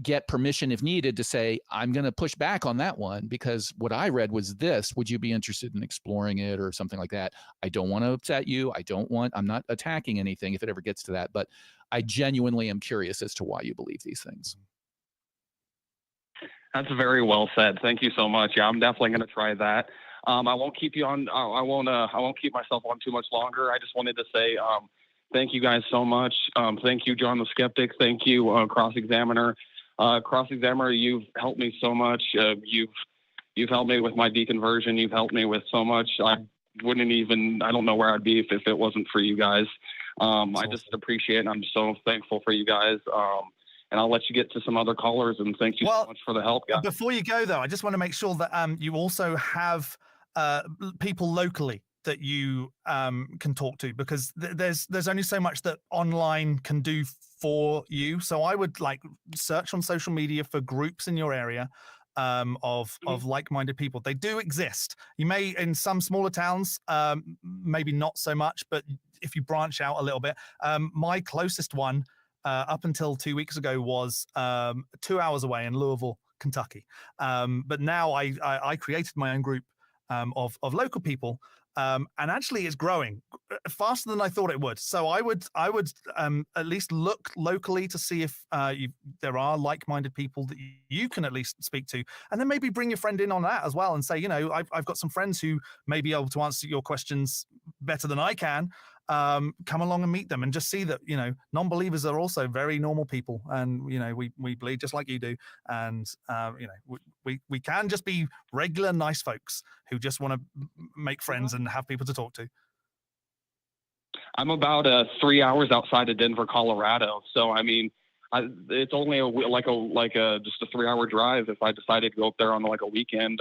get permission if needed to say, I'm going to push back on that one because what I read was this. Would you be interested in exploring it or something like that? I don't want to upset you. I'm not attacking anything if it ever gets to that, but I genuinely am curious as to why you believe these things. That's very well said. Thank you so much. Yeah, I'm definitely going to try that. I won't keep you on. I won't keep myself on too much longer. I just wanted to say, thank you guys so much. Thank you, John the Skeptic. Thank you, Cross-Examiner. Cross-Examiner, you've helped me so much. You've helped me with my deconversion. You've helped me with so much. I don't know where I'd be if it wasn't for you guys. I just appreciate it. And I'm so thankful for you guys. And I'll let you get to some other callers, and thank you so much for the help, guys. Before you go, though, I just want to make sure that you also have people locally that you can talk to, because there's only so much that online can do for you. So I would search on social media for groups in your area of like-minded people. They do exist. You may, in some smaller towns, maybe not so much, but if you branch out a little bit, my closest one up until 2 weeks ago was 2 hours away in Louisville, Kentucky. But now I created my own group of local people. And actually it's growing faster than I thought it would. So I would at least look locally to see if there are like-minded people that you can at least speak to, and then maybe bring your friend in on that as well and say, I've got some friends who may be able to answer your questions better than I can. Come along and meet them and just see that, non-believers are also very normal people, and, we bleed just like you do. And, we can just be regular, nice folks who just want to make friends and have people to talk to. I'm about 3 hours outside of Denver, Colorado. So, I mean, it's only just a 3 hour drive if I decided to go up there on a weekend.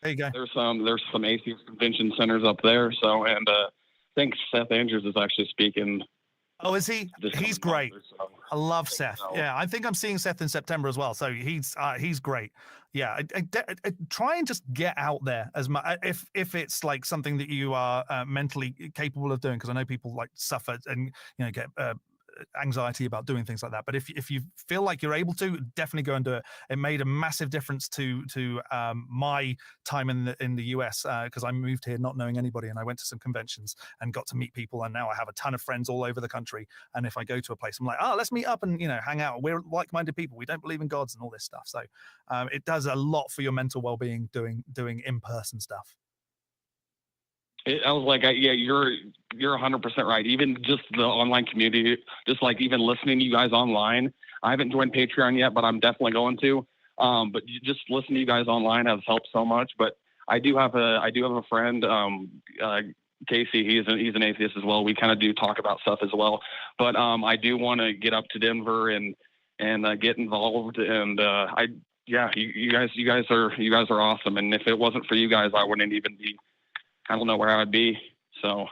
There you go. There's some atheist convention centers up there. So, and I think Seth Andrews is actually speaking. Oh, is he? He's great. So. I love Seth. Yeah, I think I'm seeing Seth in September as well. So he's great. Yeah, I try and just get out there as much if it's like something that you are mentally capable of doing, because I know people suffer and get anxiety about doing things like that. But if you feel like you're able to, definitely go and do it. It made a massive difference to my time in the US, because I moved here not knowing anybody, and I went to some conventions and got to meet people, and now I have a ton of friends all over the country. And if I go to a place, I'm like, let's meet up and hang out. We're like-minded people. We don't believe in gods and all this stuff. So it does a lot for your mental well-being doing in-person stuff. I was like, yeah, you're 100% right. Even just the online community, just like even listening to you guys online. I haven't joined Patreon yet, but I'm definitely going to. But just listening to you guys online has helped so much. But I do have a friend, Casey. He's an atheist as well. We kind of do talk about stuff as well. But I do want to get up to Denver and get involved. And you guys are awesome. And if it wasn't for you guys, I wouldn't even be. I don't know where I'd be. So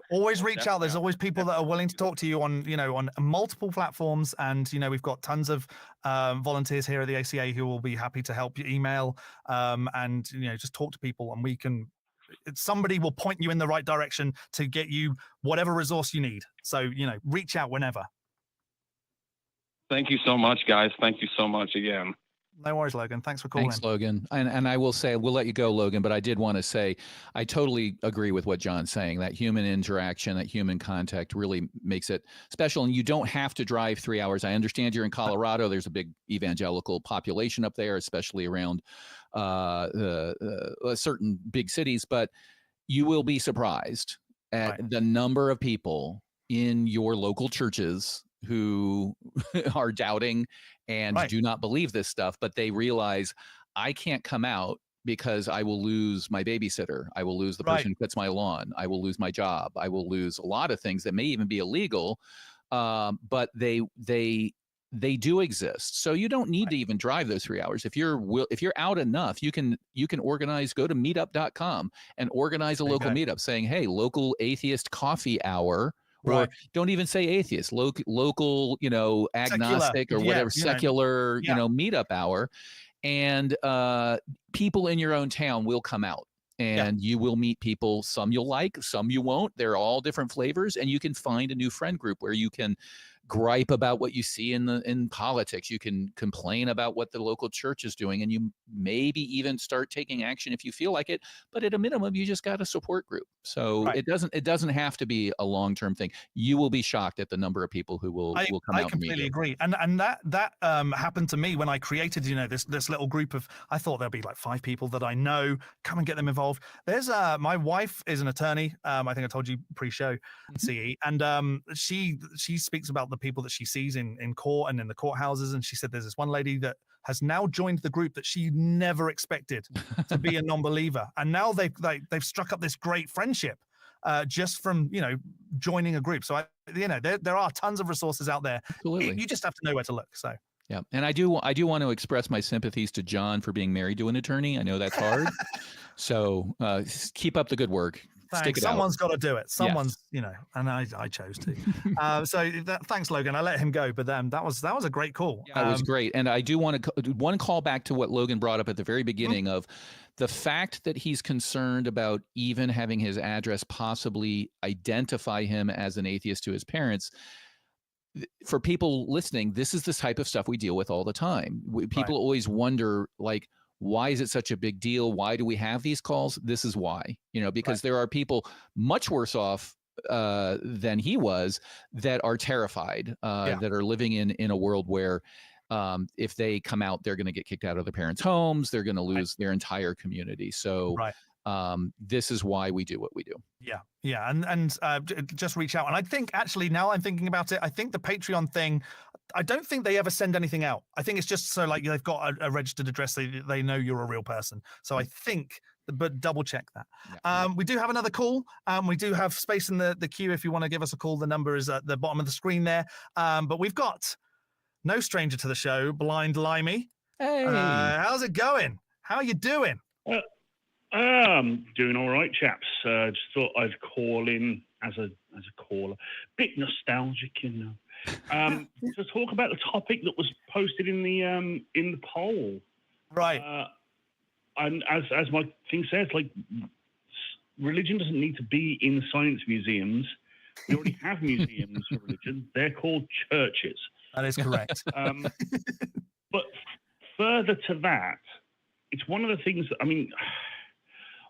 always reach out. There's always people that are willing to talk to you on multiple platforms. And, we've got tons of volunteers here at the ACA who will be happy to help you email and, just talk to people, and somebody will point you in the right direction to get you whatever resource you need. So, reach out whenever. Thank you so much, guys. Thank you so much again. No worries, Logan. Thanks for calling. Thanks, Logan. And I will say, we'll let you go, Logan, but I did want to say, I totally agree with what John's saying. That human interaction, that human contact really makes it special. And you don't have to drive 3 hours. I understand you're in Colorado. There's a big evangelical population up there, especially around certain big cities. But you will be surprised at the number of people in your local churches who are doubting and do not believe this stuff, but they realize I can't come out because I will lose my babysitter. I will lose the person who cuts my lawn. I will lose my job. I will lose a lot of things that may even be illegal, but they do exist. So you don't need to even drive those 3 hours. If you're out enough, you can organize, go to meetup.com and organize a local meetup saying, hey, local atheist coffee hour. Or don't even say atheist, local, agnostic or whatever, secular, meetup hour. And people in your own town will come out and you will meet people. Some you'll like, some you won't. They're all different flavors. And you can find a new friend group where you can gripe about what you see in politics. You can complain about what the local church is doing, and you maybe even start taking action if you feel like it. But at a minimum, you just got a support group. So it doesn't have to be a long-term thing. You will be shocked at the number of people who will come out. I completely agree, and that happened to me when I created this little group of. I thought there'll be like 5 people that I know. Come and get them involved. There's my wife is an attorney. I think I told you pre-show, CE, and she speaks about the people that she sees in court and in the courthouses, and she said there's this one lady that has now joined the group that she never expected to be a non-believer, and now they've struck up this great friendship just from joining a group. So there are tons of resources out there. Absolutely. You just have to know where to look. So yeah, and I do want to express my sympathies to John for being married to an attorney. I know that's hard. So keep up the good work. Thanks. Someone's got to do it. Someone's, and I chose to. Thanks, Logan. I let him go, but that was a great call. Yeah, it was great. And I do want to one call back to what Logan brought up at the very beginning of the fact that he's concerned about even having his address possibly identify him as an atheist to his parents. For people listening, this is the type of stuff we deal with all the time. People always wonder, like, why is it such a big deal? Why do we have these calls? This is why, because there are people much worse off than he was that are terrified, that are living in a world where if they come out, they're going to get kicked out of their parents' homes. They're going to lose their entire community. So this is why we do what we do. Yeah. And just reach out. And I think actually now I'm thinking about it, I think the Patreon thing, I don't think they ever send anything out. I think it's just so like they've got a registered address. They know you're a real person. So I think, but double check that. Yeah. We do have another call. We do have space in the queue. If you want to give us a call, the number is at the bottom of the screen there. But we've got no stranger to the show, Blind Limey. Hey. How's it going? How are you doing? Doing all right, chaps. Just thought I'd call in as a caller. Bit nostalgic, to talk about the topic that was posted in the poll. Right. And as my thing says, like, religion doesn't need to be in science museums. We already have museums for religion. They're called churches. That is correct. But further to that, it's one of the things that, I mean,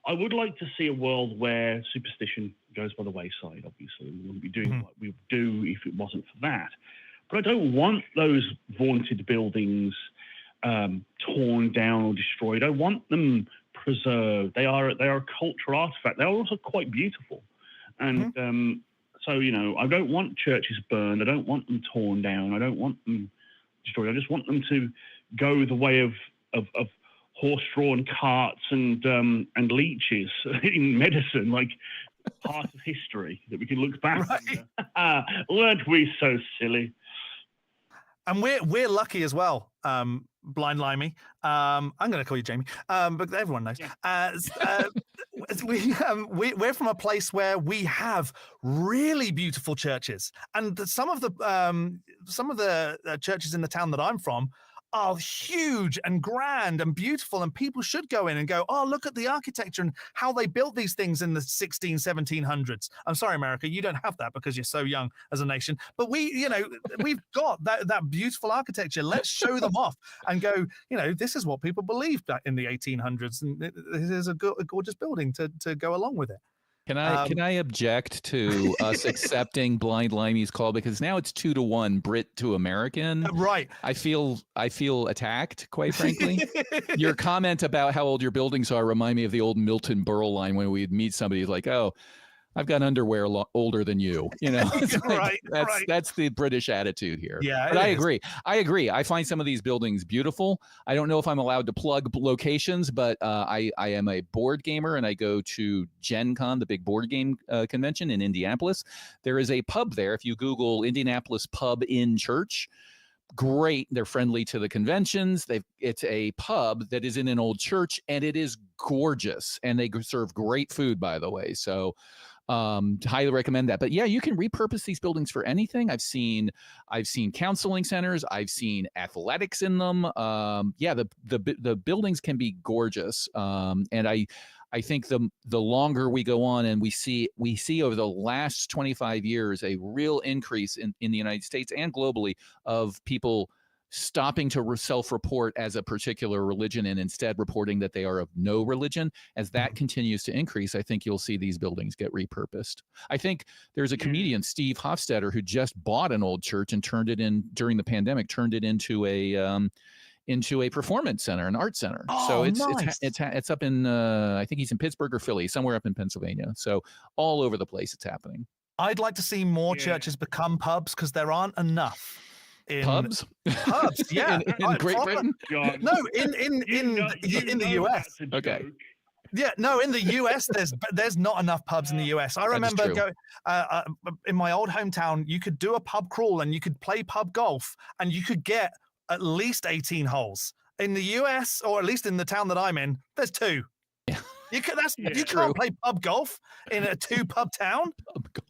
I would like to see a world where superstition goes by the wayside, obviously. We wouldn't be doing what we would do if it wasn't for that. But I don't want those vaunted buildings torn down or destroyed. I want them preserved. They are a cultural artifact. They're also quite beautiful. And so, you know, I don't want churches burned. I don't want them torn down. I don't want them destroyed. I just want them to go the way of horse-drawn carts and leeches in medicine, like part of history that we can look back at. Weren't we so silly? And we're lucky as well, Blind Limey. I'm going to call you Jamie, but everyone knows. Yeah. We're from a place where we have really beautiful churches, and some of the churches in the town that I'm from are huge and grand and beautiful, and people should go in and go, oh, look at the architecture and how they built these things in the 1700s. I'm sorry, America, you don't have that because you're so young as a nation, but we've got that beautiful architecture. Let's show them off and go, you know, this is what people believed back in the 1800s, and this is a gorgeous building to go along with it. Can I object to us accepting Blind Limey's call, because now it's 2-1 Brit to American? Right. I feel attacked, quite frankly. Your comment about how old your buildings are remind me of the old Milton Berle line when we'd meet somebody like, oh, I've got underwear older than you. You know, that's the British attitude here. Yeah, but I agree. I find some of these buildings beautiful. I don't know if I'm allowed to plug locations, but I am a board gamer, and I go to Gen Con, the big board game convention in Indianapolis. There is a pub there. If you Google Indianapolis Pub in Church, great. They're friendly to the conventions. It's a pub that is in an old church, and it is gorgeous. And they serve great food, by the way. So highly recommend that. But yeah, you can repurpose these buildings for anything. I've seen counseling centers. I've seen athletics in them. The buildings can be gorgeous. And I think the longer we go on, and we see over the last 25 years a real increase in the United States and globally of people stopping to self-report as a particular religion and instead reporting that they are of no religion. As that continues to increase, I think you'll see these buildings get repurposed. I think there's a comedian, Steve Hofstetter, who just bought an old church and turned it into a performance center, an art center. Oh, so nice. it's up in I think he's in Pittsburgh or Philly, somewhere up in Pennsylvania. So all over the place it's happening. I'd like to see more churches become pubs, because there aren't enough. Pubs, yeah. in Great Britain? No, in the US. Okay. Yeah, no, in the US, there's not enough pubs in the US. I remember going in my old hometown. You could do a pub crawl and you could play pub golf, and you could get at least 18 holes. In the US, or at least in the town that I'm in, there's 2. Yeah. You can't play pub golf in a 2-pub town. Pub golf.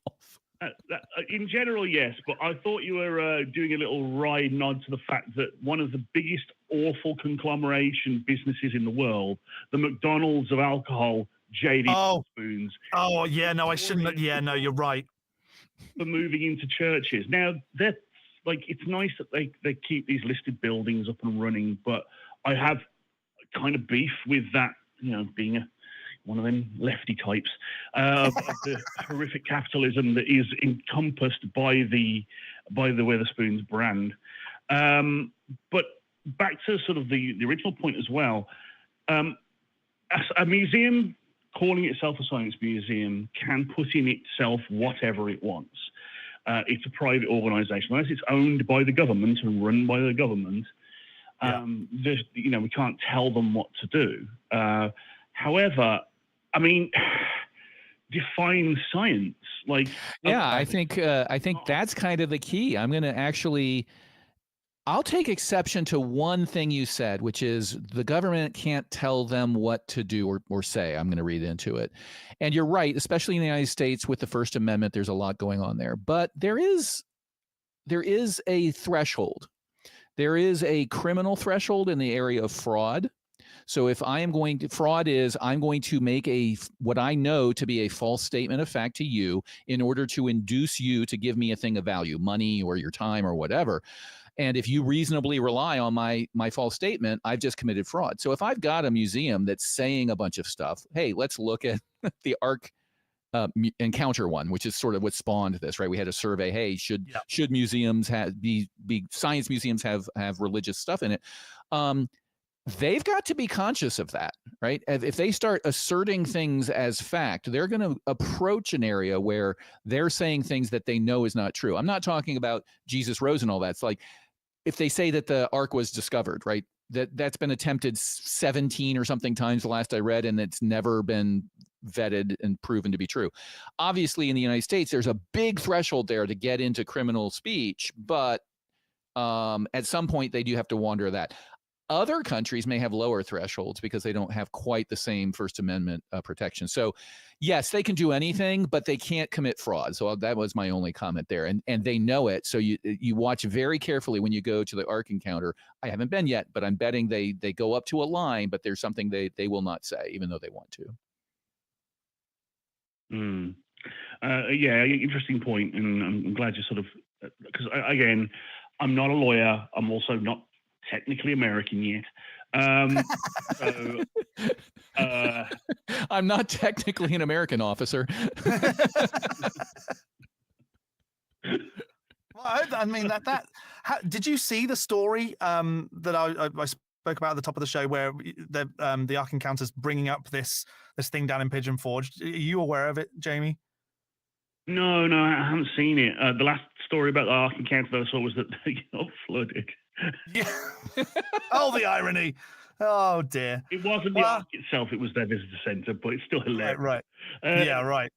In general, yes, but I thought you were doing a little wry nod to the fact that one of the biggest awful conglomeration businesses in the world, the McDonald's of alcohol, JD Spoons. Oh, yeah, no, I shouldn't. Yeah, no, you're right. For moving into churches. Now, they're like, it's nice that they keep these listed buildings up and running, but I have kind of beef with that, you know, being one of them lefty types of the horrific capitalism that is encompassed by the Wetherspoons brand. But back to sort of the original point as well. A museum calling itself a science museum can put in itself whatever it wants. It's a private organization. Unless it's owned by the government and run by the government, we can't tell them what to do. However, I mean, define science. Like, I think that's kind of the key. I'll take exception to one thing you said, which is the government can't tell them what to do or say. I'm going to read into it. And you're right, especially in the United States with the First Amendment, there's a lot going on there. But there is a threshold. There is a criminal threshold in the area of fraud. So if I am going to, fraud is, I'm going to make what I know to be a false statement of fact to you in order to induce you to give me a thing of value, money or your time or whatever. And if you reasonably rely on my false statement, I've just committed fraud. So if I've got a museum that's saying a bunch of stuff, hey, let's look at the Ark encounter one, which is sort of what spawned this, right? We had a survey. Hey, should museums be science museums have religious stuff in it? They've got to be conscious of that, right? If they start asserting things as fact, they're going to approach an area where they're saying things that they know is not true. I'm not talking about Jesus rose and all that. It's like if they say that the Ark was discovered, right? That's been attempted 17 or something times the last I read, and it's never been vetted and proven to be true. Obviously, in the United States, there's a big threshold there to get into criminal speech, but at some point they do have to wander that. Other countries may have lower thresholds because they don't have quite the same First Amendment protection. So, yes, they can do anything, but they can't commit fraud. So that was my only comment there, and they know it. So you watch very carefully when you go to the Ark encounter. I haven't been yet, but I'm betting they go up to a line, but there's something they will not say, even though they want to. Yeah, interesting point, and I'm glad you sort of, because again, I'm not a lawyer. I'm also not technically American yet. So, I'm not technically an American officer. Well, I mean did you see the story that I spoke about at the top of the show, where the Ark Encounter's bringing up this thing down in Pigeon Forge? Are you aware of it, Jamie? No, I haven't seen it. The last story about the Ark Encounter that I saw was that they got flooded. Yeah. Oh, the irony. Oh dear. It wasn't the Ark itself, it was their visitor center, but it's still hilarious. Right. Yeah, right.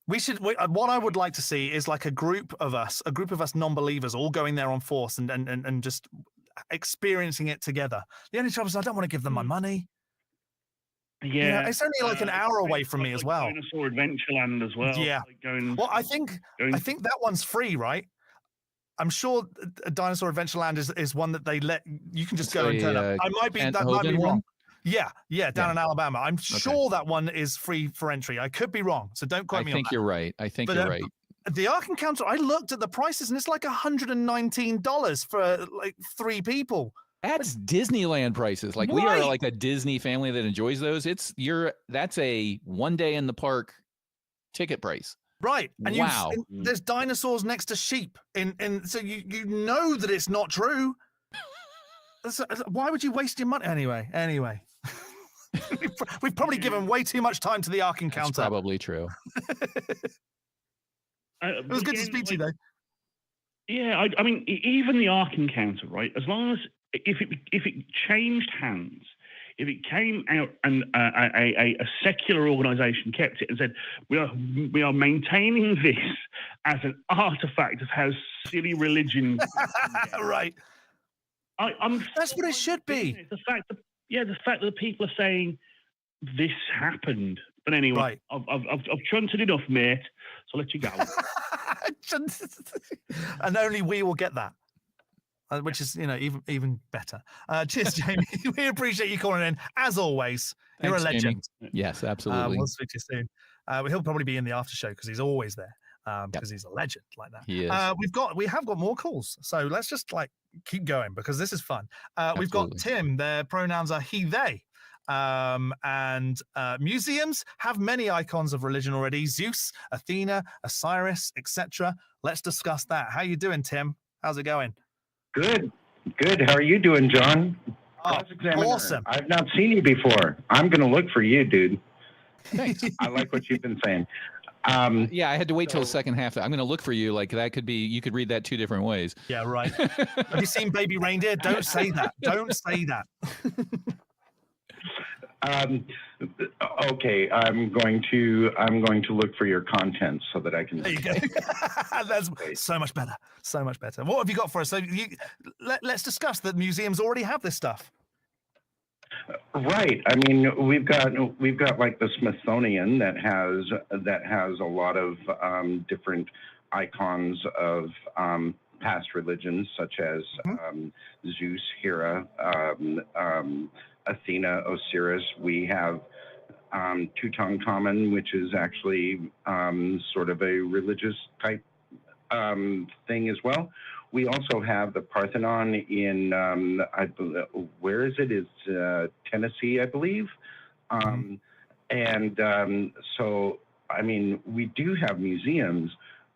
We should. What I would like to see is like a group of us non-believers all going there on force and just experiencing it together. The only trouble is I don't want to give them my money. Yeah, it's only like an hour away from me as well. Dinosaur Adventureland as well. Yeah. Well, I think that one's free, right? I'm sure Dinosaur Adventureland is one that they let you can just go and turn up. I might be wrong. One? Yeah, down in Alabama. I'm sure that one is free for entry. I could be wrong, so don't quote me on that. I think you're right. You're right. The Ark Encounter, I looked at the prices and it's like $119 for like 3 people. That's Disneyland prices. Like we are like a Disney family that enjoys those. That's a 1 day in the park ticket price. Right. And wow. There's dinosaurs next to sheep. So you know that it's not true. So why would you waste your money? Anyway. We've probably given way too much time to the Ark Encounter. That's probably true. It was good to speak to you, though. Yeah, I mean, even the Ark Encounter, right? As long as if it changed hands, if it came out and a secular organization kept it and said we are maintaining this as an artifact of how silly religion, right? That's what it should be. The fact that people are saying this happened. But anyway, I've chunted enough, mate. So I'll let you go. And only we will get that. Which is, even better. Cheers, Jamie. We appreciate you calling in. As always, you're a legend. Jamie. Yes, absolutely. We'll speak to you soon. He'll probably be in the after show because he's always there. Because he's a legend like that. He is. We have got more calls, so let's just keep going because this is fun. We've got Tim. Their pronouns are he, they. And museums have many icons of religion already: Zeus, Athena, Osiris, etc. Let's discuss that. How you doing, Tim? How's it going? Good. How are you doing, John? Awesome. I've not seen you before. I'm going to look for you, dude. Thanks. I like what you've been saying. Yeah, I had to wait till the second half. I'm going to look for you. Like that could be, you could read that 2 different ways. Yeah, right. Have you seen Baby Reindeer? Don't say that. Don't say that. Okay, I'm going to look for your content so that I can. There you go. That's so much better. So much better. What have you got for us? So let's discuss that museums already have this stuff. Right. I mean, we've got like the Smithsonian that has a lot of different icons of past religions, such as Zeus, Hera, Athena, Osiris. We have Tutankhamun, which is actually sort of a religious type thing as well. We also have the Parthenon in, where is it? It's Tennessee, I believe. So, I mean, we do have museums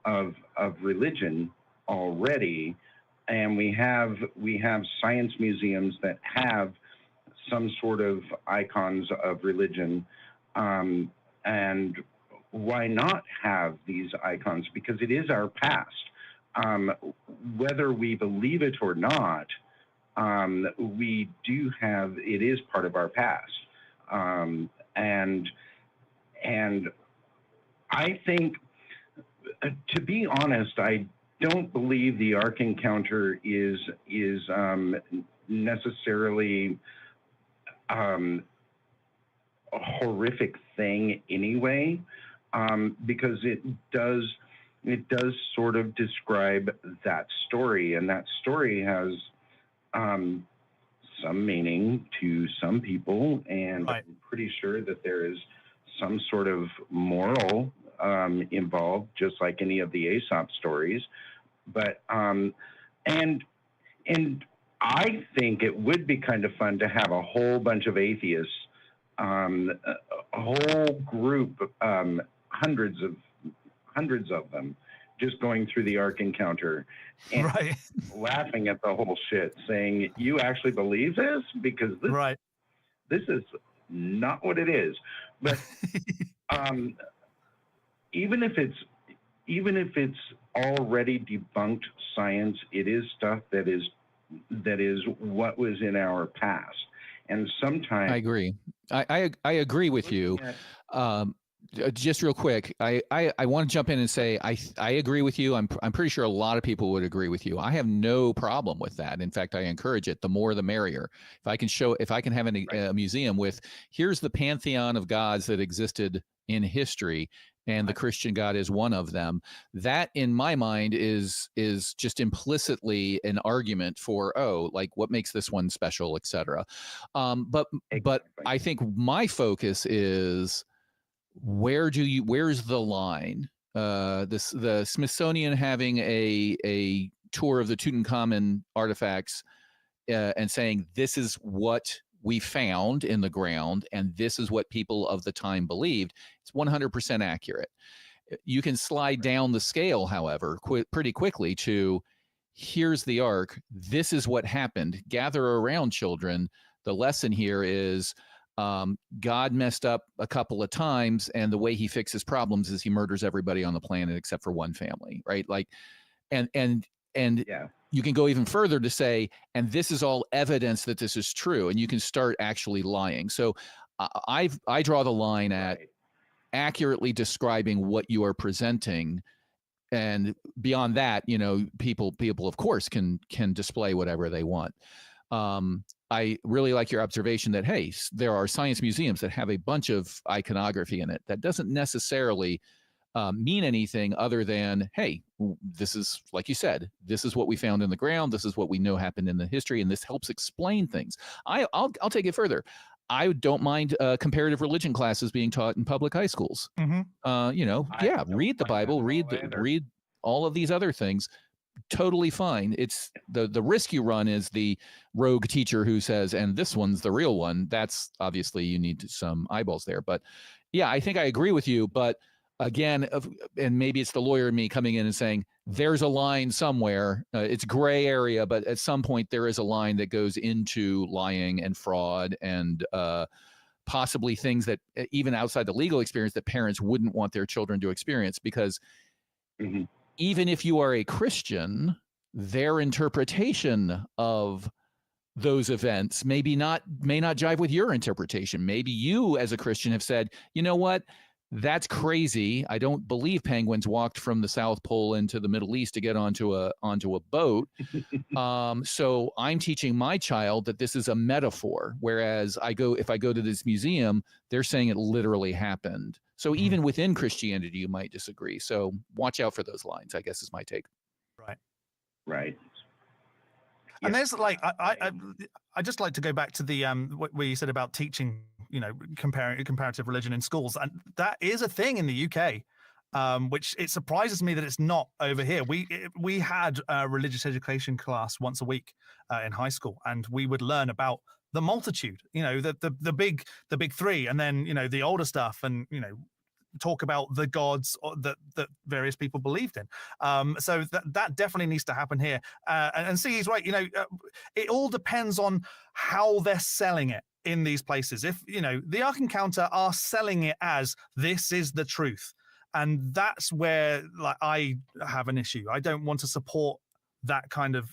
of religion already, and we have science museums that have some sort of icons of religion. And why not have these icons? Because it is our past. Whether we believe it or not, we do have, it is part of our past. And I think, to be honest, I don't believe the Ark encounter is necessarily a horrific thing anyway, because it does sort of describe that story, and that story has some meaning to some people, and I'm pretty sure that there is some sort of moral involved, just like any of the Aesop stories. But and I think it would be kind of fun to have a whole bunch of atheists, a whole group, hundreds of them, just going through the Ark encounter and laughing at the whole shit, saying, "You actually believe this? Because this is not what it is." But even if it's already debunked science, it is stuff that is what was in our past. And sometimes I agree. I agree with you. Just real quick, I want to jump in and say I agree with you. I'm pretty sure a lot of people would agree with you. I have no problem with that. In fact, I encourage it. The more, the merrier. If I can have a museum with, here's the pantheon of gods that existed in history, and the Christian God is one of them, that in my mind is just implicitly an argument for, like, what makes this one special, etc. But I think my focus is, where's the line? The Smithsonian having a tour of the Tutankhamun artifacts and saying, this is what we found in the ground and this is what people of the time believed, it's 100% accurate. You can slide down the scale, however, pretty quickly to, here's the Ark, this is what happened, gather around, children. The lesson here is, God messed up a couple of times, and the way he fixes problems is he murders everybody on the planet except for one family, right? Like, and you can go even further to say, and this is all evidence that this is true, and you can start actually lying. So I draw the line at accurately describing what you are presenting, and beyond that, people of course can display whatever they want. I really like your observation that, hey, there are science museums that have a bunch of iconography in it. That doesn't necessarily mean anything other than, hey, this is, like you said, this is what we found in the ground. This is what we know happened in the history, and this helps explain things. I'll take it further. I don't mind comparative religion classes being taught in public high schools. Read the Bible, read all of these other things. Totally fine. It's the risk you run is the rogue teacher who says, and this one's the real one. That's obviously, you need some eyeballs there. But yeah, I think I agree with you. But again, and maybe it's the lawyer in me coming in and saying, there's a line somewhere. It's gray area, but at some point there is a line that goes into lying and fraud and possibly things that even outside the legal experience that parents wouldn't want their children to experience, because even if you are a Christian, their interpretation of those events may not jive with your interpretation. Maybe you as a Christian have said, you know what, that's crazy. I don't believe penguins walked from the South Pole into the Middle East to get onto a boat. So I'm teaching my child that this is a metaphor. Whereas if I go to this museum, they're saying it literally happened. So even within Christianity, you might disagree. So watch out for those lines, I guess, is my take. Right. And there's like I just like to go back to the where you said about teaching, comparative religion in schools, and that is a thing in the UK. Which it surprises me that it's not over here. We had a religious education class once a week in high school, and we would learn about the multitude, the big three, and then the older stuff, and talk about the gods that various people believed in. So that definitely needs to happen here. And see, he's right. It all depends on how they're selling it in these places. If the Ark Encounter are selling it as this is the truth. And that's where I have an issue. I don't want to support that kind of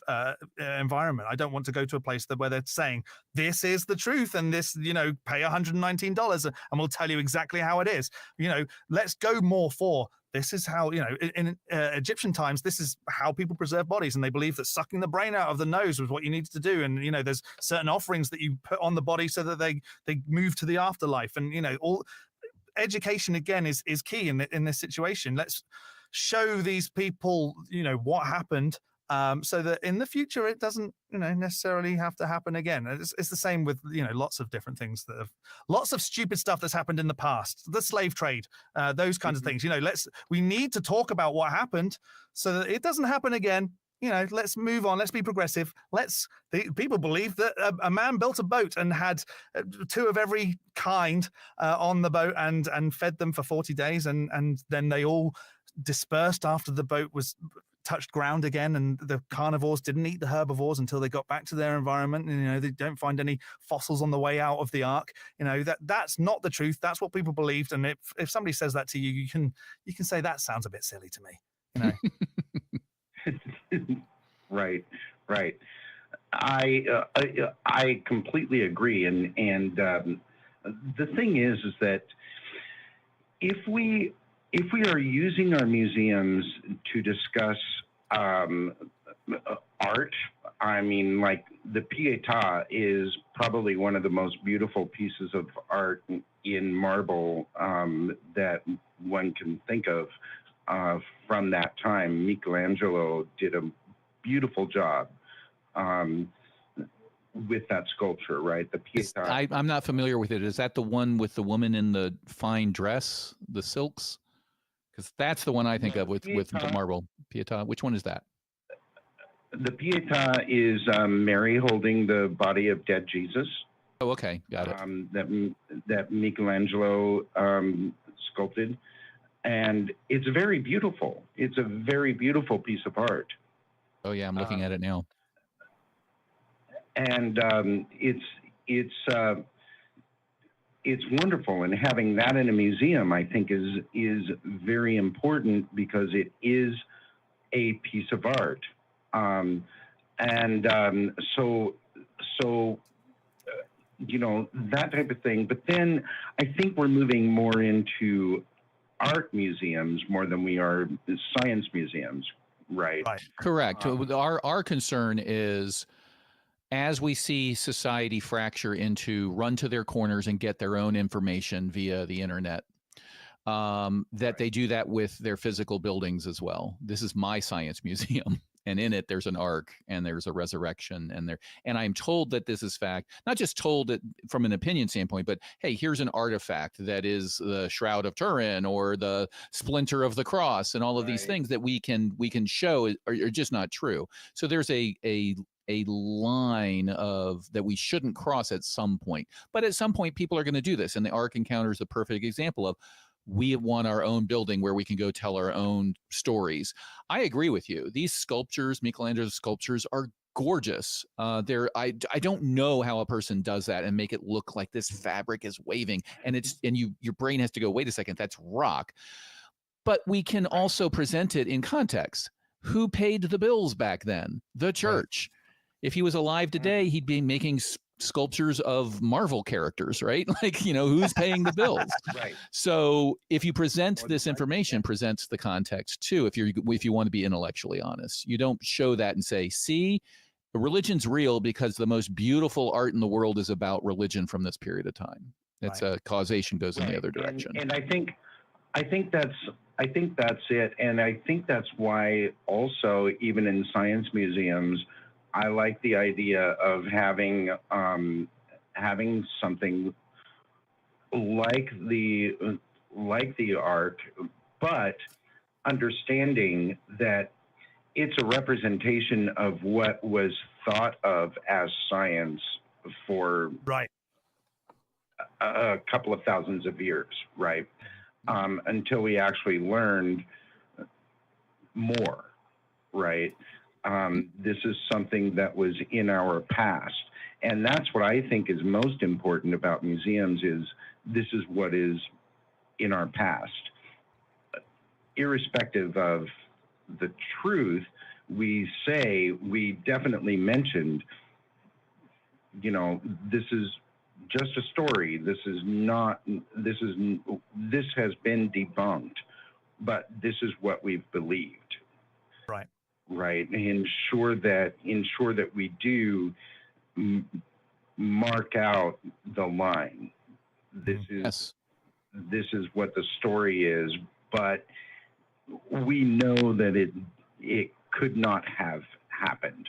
environment. I don't want to go to a place where they're saying this is the truth, and this, pay $119 and we'll tell you exactly how it is. Let's go more for this is how, in Egyptian times, this is how people preserve bodies, and they believe that sucking the brain out of the nose was what you needed to do. And there's certain offerings that you put on the body so that they move to the afterlife, and all. Education again is key in this situation. Let's show these people what happened, so that in the future it doesn't necessarily have to happen again. It's the same with lots of different things lots of stupid stuff that's happened in the past, the slave trade, those kinds of things. We need to talk about what happened so that it doesn't happen again. Let's move on. Let's be progressive. People believe that a man built a boat and had two of every kind on the boat and fed them for 40 days. And then they all dispersed after the boat was touched ground again. And the carnivores didn't eat the herbivores until they got back to their environment. And, they don't find any fossils on the way out of the Ark. That's not the truth. That's what people believed. And if somebody says that to you, you can say that sounds a bit silly to me. Right. I completely agree, and the thing is that if we are using our museums to discuss art, I mean, like the Pietà is probably one of the most beautiful pieces of art in marble that one can think of. From that time, Michelangelo did a beautiful job with that sculpture, right? The Pietà. I'm not familiar with it. Is that the one with the woman in the fine dress, the silks? Because that's the one I think of with the marble. Pietà. Which one is that? The Pietà is Mary holding the body of dead Jesus. Oh, okay, got it. That Michelangelo sculpted. And it's very beautiful. It's a very beautiful piece of art. Oh yeah, I'm looking at it now. And it's wonderful. And having that in a museum, I think, is very important because it is a piece of art. So that type of thing. But then I think we're moving more into art museums more than we are science museums, right? Correct. Our concern is, as we see society fracture into run to their corners and get their own information via the internet, that they do that with their physical buildings as well. This is my science museum. And in it, there's an ark and there's a resurrection, and I'm told that this is fact, not just told it from an opinion standpoint, but hey, here's an artifact that is the Shroud of Turin or the splinter of the cross, and all of these things that we can show are just not true. So there's a line of that we shouldn't cross at some point, but at some point people are going to do this, and the Ark Encounter is a perfect example of. We want our own building where we can go tell our own stories. I agree with you. These sculptures, Michelangelo's sculptures, are gorgeous. I don't know how a person does that and make it look like this fabric is waving, and your brain has to go, wait a second, that's rock. But we can also present it in context. Who paid the bills back then? The church. If he was alive today, he'd be making sculptures of Marvel characters, right? Like, who's paying the bills? Right. So if you present this information, presents the context too. If you want to be intellectually honest, you don't show that and say, see, religion's real because the most beautiful art in the world is about religion from this period of time. It's causation goes in the other direction. And I think that's it. And I think that's why also, even in science museums, I like the idea of having something like the Ark, but understanding that it's a representation of what was thought of as science for Right. a couple of thousands of years, right? Until we actually learned more, right? This is something that was in our past. And that's what I think is most important about museums is this is what is in our past. Irrespective of the truth, we definitely mentioned, this is just a story. This has been debunked, but this is what we've believed. Right. Right. Ensure that we do mark out the line. This is what the story is, but we know that it could not have happened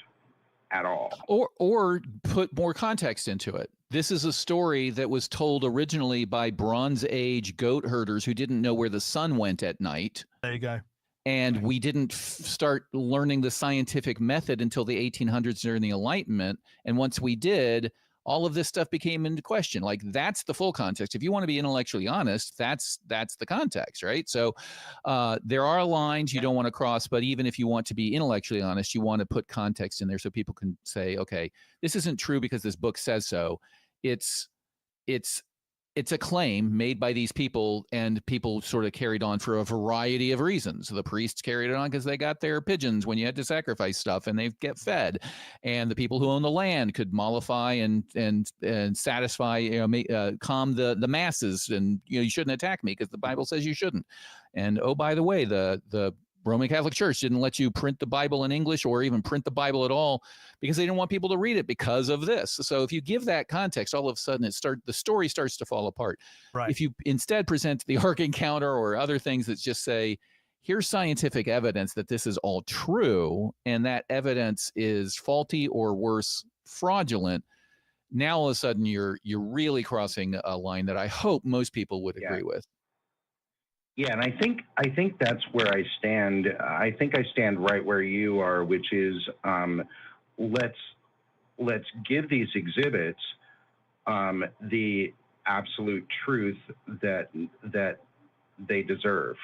at all. Or put more context into it. This is a story that was told originally by Bronze Age goat herders who didn't know where the sun went at night. There you go. And we didn't start learning the scientific method until the 1800s during the Enlightenment. And once we did, all of this stuff became into question. Like, that's the full context. If you want to be intellectually honest, that's the context, right? So there are lines you don't want to cross, but even if you want to be intellectually honest, you want to put context in there so people can say, okay, this isn't true because this book says so. It's a claim made by these people, and people sort of carried on for a variety of reasons. The priests carried it on because they got their pigeons when you had to sacrifice stuff and they get fed. And the people who own the land could mollify and satisfy, calm the masses. And, you shouldn't attack me because the Bible says you shouldn't. And, oh, by the way, the Roman Catholic Church didn't let you print the Bible in English or even print the Bible at all because they didn't want people to read it because of this. So if you give that context, all of a sudden the story starts to fall apart. Right. If you instead present the Ark Encounter or other things that just say, here's scientific evidence that this is all true, and that evidence is faulty or worse, fraudulent, now all of a sudden you're really crossing a line that I hope most people would agree with. Yeah, and I think that's where I stand. I think I stand right where you are, which is let's give these exhibits the absolute truth that they deserve,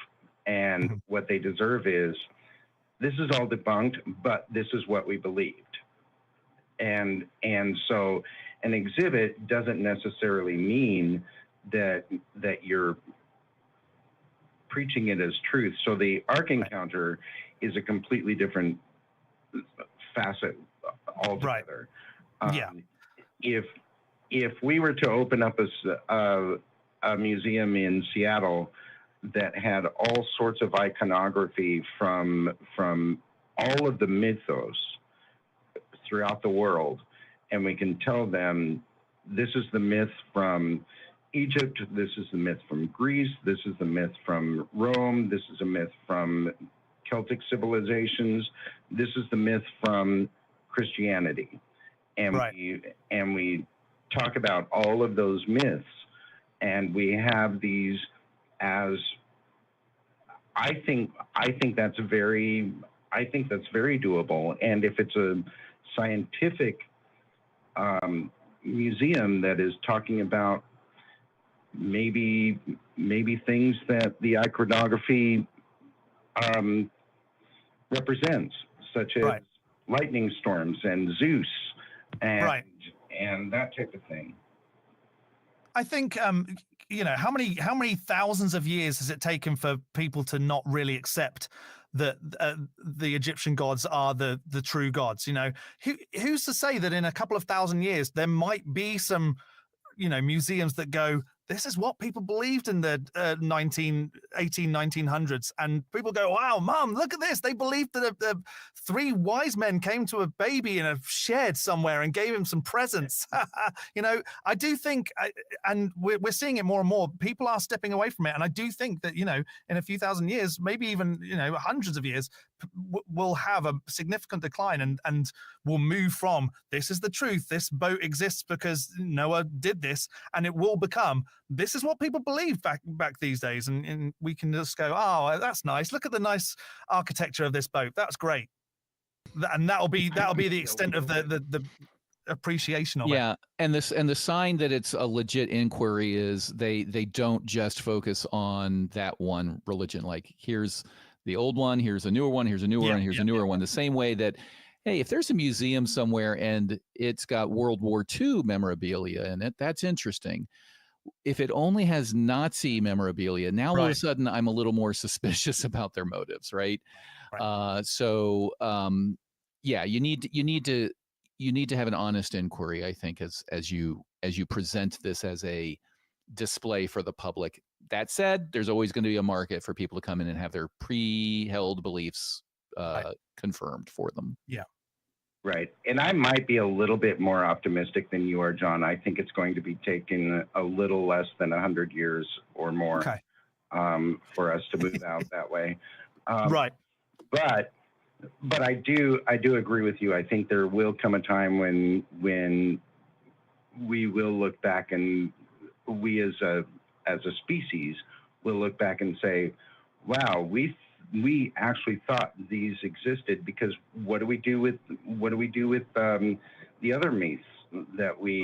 and what they deserve is this is all debunked, but this is what we believed, and so an exhibit doesn't necessarily mean that you're preaching it as truth. So the Ark Encounter is a completely different facet altogether. Right. If we were to open up a museum in Seattle that had all sorts of iconography from all of the mythos throughout the world, and we can tell them this is the myth from Egypt, this is the myth from Greece, this is the myth from Rome, this is a myth from Celtic civilizations, this is the myth from Christianity. And we talk about all of those myths, and we have these as I think that's very doable. And if it's a scientific museum that is talking about maybe things that the iconography represents, such as lightning storms and Zeus and that type of thing. I think how many thousands of years has it taken for people to not really accept that the Egyptian gods are the true gods? Who's to say that in a couple of thousand years there might be some museums that go, this is what people believed in the 1900s. And people go, wow, Mom, look at this. They believed that three wise men came to a baby in a shed somewhere and gave him some presents. I do think, and we're seeing it more and more, people are stepping away from it. And I do think that, in a few thousand years, maybe even, hundreds of years, we'll have a significant decline and we'll move from this is the truth, this boat exists because Noah did this, and it will become this is what people believe back these days, and we can just go, oh, that's nice, look at the nice architecture of this boat, that's great, and that'll be the extent of the appreciation of it. Yeah, and the sign that it's a legit inquiry is they don't just focus on that one religion, like here's the old one, here's a newer one, here's a newer one, here's a newer one. The same way that, hey, if there's a museum somewhere and it's got World War II memorabilia in it, that's interesting. If it only has Nazi memorabilia, now all of a sudden I'm a little more suspicious about their motives, right? Yeah, you need to have an honest inquiry, I think, as you present this as a display for the public. That said, there's always going to be a market for people to come in and have their pre-held beliefs confirmed for them. Yeah. Right. And I might be a little bit more optimistic than you are, John. I think it's going to be taking a little less than 100 years or more for us to move out that way. Right. But I do agree with you. I think there will come a time when we will look back, and we as a species will look back and say, wow, we actually thought these existed, because what do we do with the other myths that we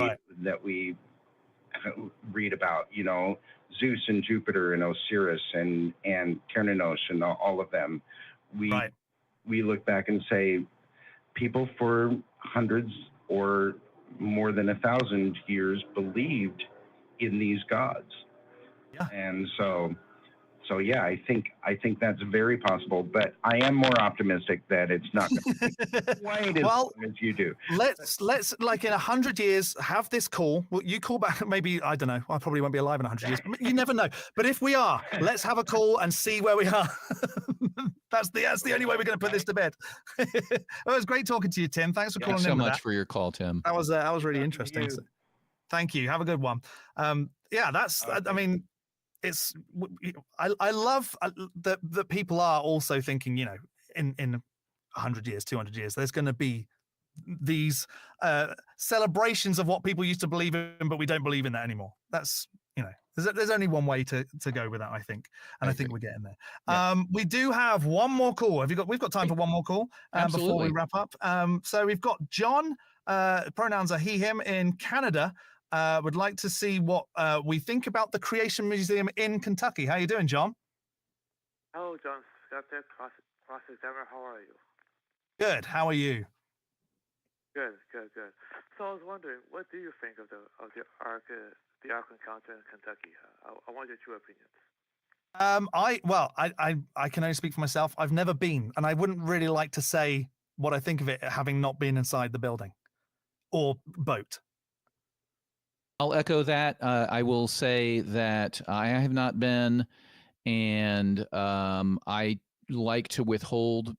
read about, Zeus and Jupiter and Osiris and Cernunnos and all of them. We look back and say people for hundreds or more than 1,000 years believed in these gods. Yeah. And so yeah, I think that's very possible, but I am more optimistic that it's not going to be quite as long as you do. Let's like in 100 years have this call. Well, you call back, maybe, I don't know, I probably won't be alive in 100 years, but you never know. But if we are, let's have a call and see where we are. That's the only way we're going to put this to bed. Well, it was great talking to you, Tim. Thanks for calling in. Thanks so much for your call, Tim. That was really interesting. So, thank you. Have a good one. That's, I mean, I love that people are also thinking, in 100 years, 200 years, there's going to be these celebrations of what people used to believe in, but we don't believe in that anymore. That's, there's only one way to go with that, I think. And I think we're getting there. Yeah. We do have one more call. We've got time for one more call before we wrap up. So we've got John, pronouns are he, him, in Canada. Would like to see what we think about the Creation Museum in Kentucky. How you doing, John? Hello, John. Skeptick, cross-examiner. How are you? Good. How are you? Good. So I was wondering, what do you think of the Ark Encounter in Kentucky? I want your true opinions. I can only speak for myself. I've never been, and I wouldn't really like to say what I think of it, having not been inside the building or boat. I'll echo that. I will say that I have not been, and I like to withhold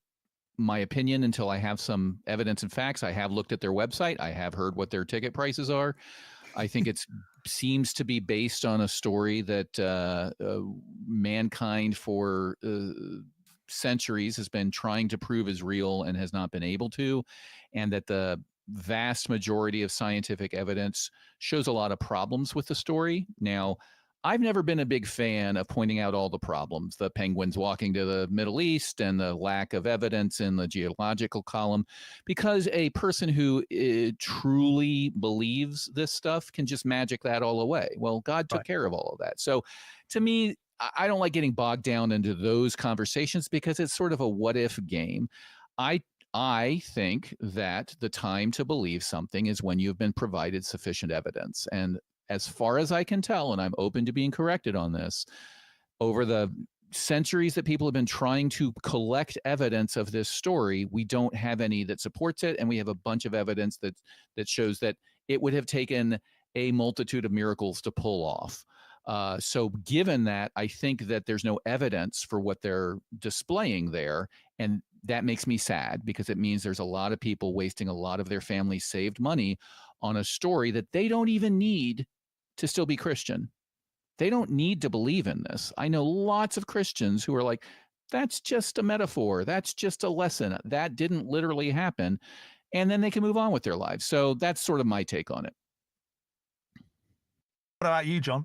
my opinion until I have some evidence and facts. I have looked at their website. I have heard what their ticket prices are. I think it seems to be based on a story that mankind for centuries has been trying to prove is real and has not been able to, and that the vast majority of scientific evidence shows a lot of problems with the story. Now, I've never been a big fan of pointing out all the problems, the penguins walking to the Middle East and the lack of evidence in the geological column, because a person who truly believes this stuff can just magic that all away. Well, God took care of all of that. So to me, I don't like getting bogged down into those conversations because it's sort of a what if game. I think that the time to believe something is when you've been provided sufficient evidence. And as far as I can tell, and I'm open to being corrected on this, over the centuries that people have been trying to collect evidence of this story, we don't have any that supports it. And we have a bunch of evidence that shows that it would have taken a multitude of miracles to pull off. So given that, I think that there's no evidence for what they're displaying there. And that makes me sad because it means there's a lot of people wasting a lot of their family's saved money on a story that they don't even need to still be Christian. They don't need to believe in this. I know lots of Christians who are like, that's just a metaphor. That's just a lesson. That didn't literally happen. And then they can move on with their lives. So that's sort of my take on it. What about you, John?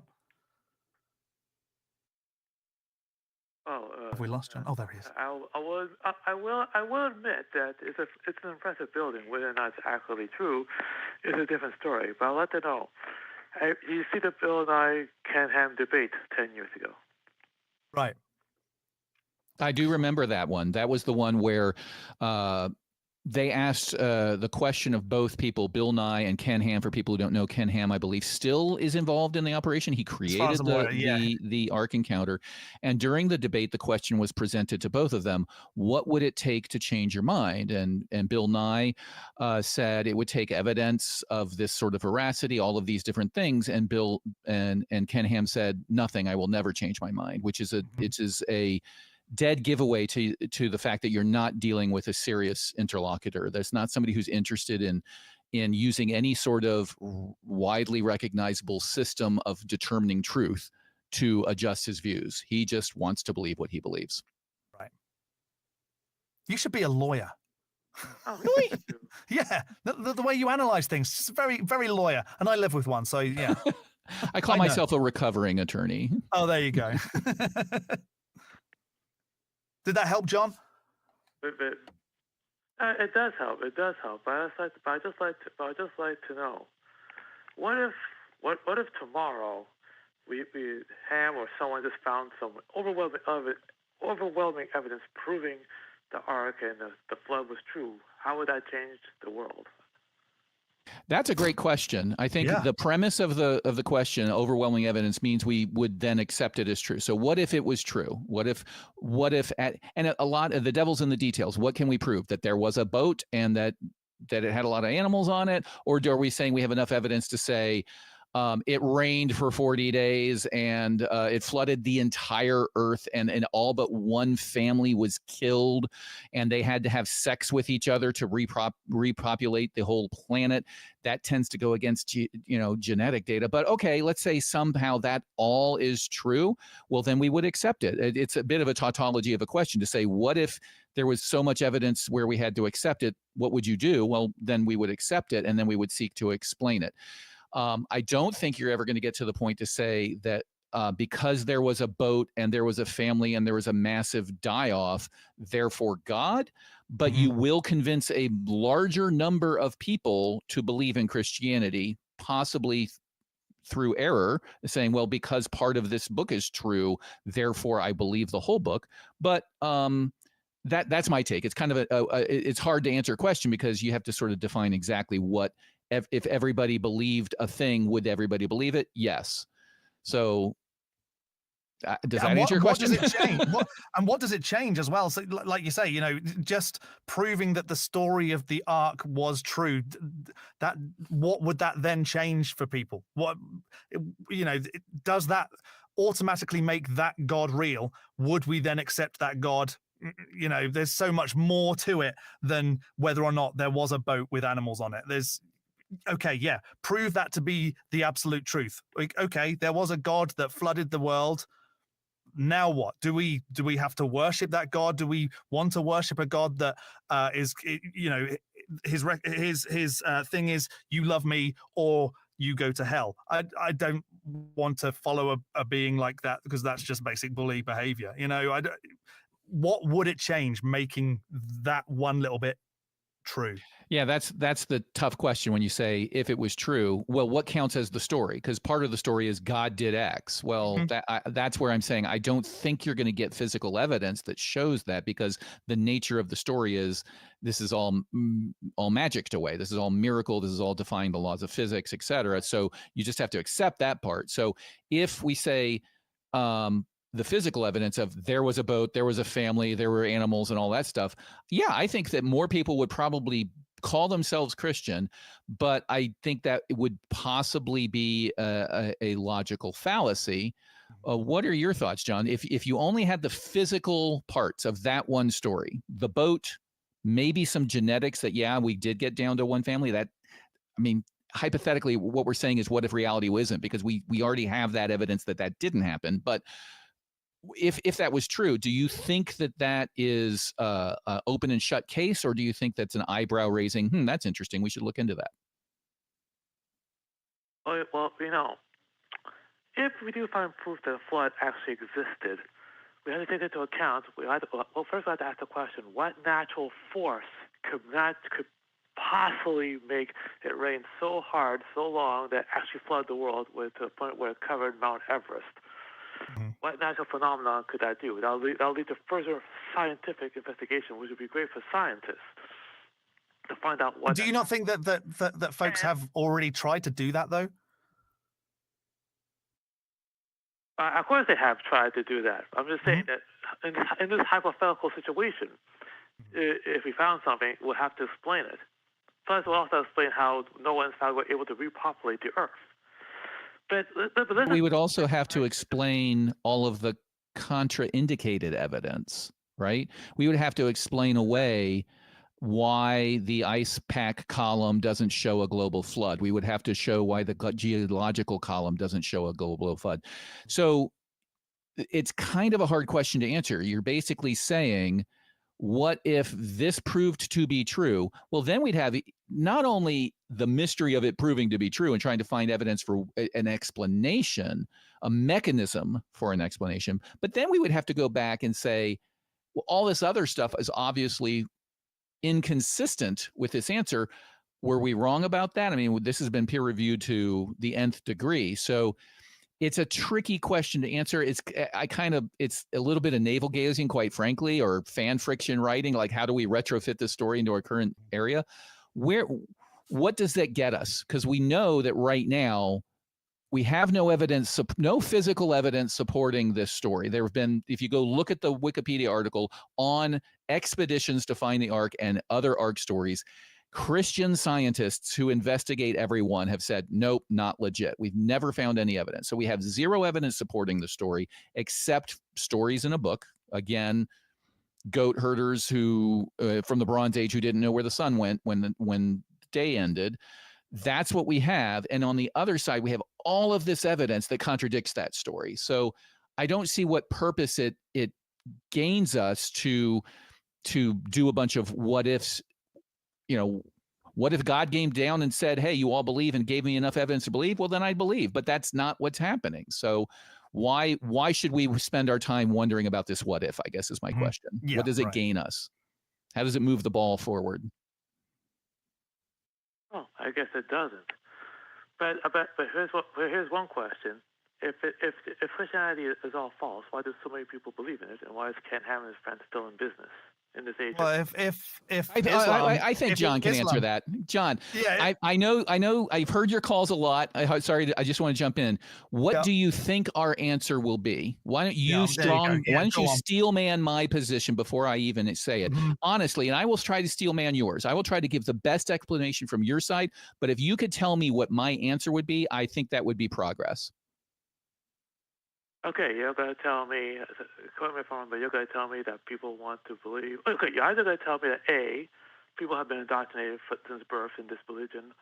Oh, Have we lost John? Oh, there he is. I will admit that it's an impressive building. Whether or not it's actually true is a different story. But I'll let you know. You see the Bill and I Canham debate 10 years ago. Right. I do remember that one. That was the one where they asked the question of both people, Bill Nye and Ken Ham. For people who don't know, Ken Ham, I believe, still is involved in the operation. He created the Ark Encounter. And during the debate, the question was presented to both of them: what would it take to change your mind? And Bill Nye said it would take evidence of this sort of veracity, all of these different things. And Bill and Ken Ham said, nothing. I will never change my mind, which is a dead giveaway to the fact that you're not dealing with a serious interlocutor. There's not somebody who's interested in using any sort of widely recognizable system of determining truth to adjust his views. He just wants to believe what he believes. Right. You should be a lawyer. Oh, really? Yeah. The way you analyze things, it's very, very lawyer. And I live with one, so yeah. I call myself a recovering attorney. Oh, there you go. Did that help, John? It does help. It does help. But I just like to know, what if tomorrow we Ham or someone just found some overwhelming evidence proving the Ark and the flood was true? How would that change the world? That's a great question. I think the premise of the question, overwhelming evidence, means we would then accept it as true. So what if it was true? What if and a lot of the devil's in the details. What can we prove? That there was a boat and that it had a lot of animals on it? Or are we saying we have enough evidence to say it rained for 40 days and it flooded the entire earth and all but one family was killed and they had to have sex with each other to repopulate the whole planet? That tends to go against genetic data. But okay, let's say somehow that all is true. Well, then we would accept it. It's a bit of a tautology of a question to say, what if there was so much evidence where we had to accept it? What would you do? Well, then we would accept it and then we would seek to explain it. I don't think you're ever going to get to the point to say that because there was a boat and there was a family and there was a massive die-off, therefore God, but you will convince a larger number of people to believe in Christianity, possibly through error, saying, well, because part of this book is true, therefore I believe the whole book. But that's my take. It's kind of it's hard to answer a question because you have to sort of define exactly what. If everybody believed a thing, would everybody believe it? Yes. So does that answer your question? What does it change? What does it change as well? So like you say, just proving that the story of the Ark was true, what would that then change for people? Does that automatically make that God real? Would we then accept that God? There's so much more to it than whether or not there was a boat with animals on it. Prove that to be the absolute truth. Okay, there was a God that flooded the world. Now what? Do we have to worship that God? Do we want to worship a God that is his thing is you love me or you go to hell? I don't want to follow a being like that because that's just basic bully behavior. What would it change making that one little bit true? Yeah, that's the tough question when you say if it was true. Well, what counts as the story? Because part of the story is God did X. Well, that's where I'm saying I don't think you're going to get physical evidence that shows that because the nature of the story is this is all magicked away. This is all miracle. This is all defying the laws of physics, et cetera. So you just have to accept that part. So if we say the physical evidence of there was a boat, there was a family, there were animals and all that stuff. Yeah, I think that more people would probably call themselves Christian, but I think that it would possibly be a logical fallacy. What are your thoughts, John? If you only had the physical parts of that one story, the boat, maybe some genetics that, yeah, we did get down to one family, that, I mean, hypothetically, what we're saying is, what if reality isn't? Because we already have that evidence that didn't happen. But if that was true, do you think that is a open and shut case, or do you think that's an eyebrow raising? That's interesting. We should look into that. Well, if we do find proof that a flood actually existed, we have to take into account. First we have to ask the question: what natural force could possibly make it rain so hard, so long, that actually flood the world to the point where it covered Mount Everest? Mm-hmm. What natural phenomenon could that do? That'll lead to further scientific investigation, which would be great for scientists to find out what. Do you not think that folks have already tried to do that, though? Of course, they have tried to do that. I'm just saying that in this hypothetical situation, if we found something, we'll have to explain it. Plus, we'll also explain how no one's found we're able to repopulate the Earth. But we would also have to explain all of the contraindicated evidence, right? We would have to explain away why the ice pack column doesn't show a global flood. We would have to show why the geological column doesn't show a global flood. So it's kind of a hard question to answer. You're basically saying, what if this proved to be true? Well, then we'd have not only the mystery of it proving to be true and trying to find evidence for an explanation, a mechanism for an explanation, but then we would have to go back and say, well, all this other stuff is obviously inconsistent with this answer. Were we wrong about that? I mean, this has been peer reviewed to the nth degree. So it's a tricky question to answer. It's a little bit of navel gazing, quite frankly, or fan fiction writing. Like, how do we retrofit this story into our current area? What does that get us? Because we know that right now we have no evidence, no physical evidence supporting this story. There have been, if you go look at the Wikipedia article on expeditions to find the Ark and other Ark stories, Christian scientists who investigate everyone have said, nope, not legit. We've never found any evidence. So we have zero evidence supporting the story, except stories in a book. Again, goat herders who from the Bronze Age who didn't know where the sun went when the day ended. That's what we have. And on the other side, we have all of this evidence that contradicts that story. So I don't see what purpose it gains us to do a bunch of what ifs. What if God came down and said, hey, you all believe, and gave me enough evidence to believe? Well, then I'd believe. But that's not what's happening. So why should we spend our time wondering about this what if, I guess, is my question. Yeah, what does it gain us? How does it move the ball forward? Well, I guess it doesn't. But here's one question. If Christianity is all false, why do so many people believe in it? And why is Ken Ham and his friends still in business in this age? Well, I think John can answer that. John, yeah, I know. I've heard your calls a lot. I just want to jump in. What do you think our answer will be? Why don't you steel man my position before I even say it? Honestly, and I will try to steel man yours. I will try to give the best explanation from your side. But if you could tell me what my answer would be, I think that would be progress. Okay, you're going to tell me, correct me if I'm wrong, but you're going to tell me that people want to believe. Okay, you're either going to tell me that A, people have been indoctrinated since birth in this religion,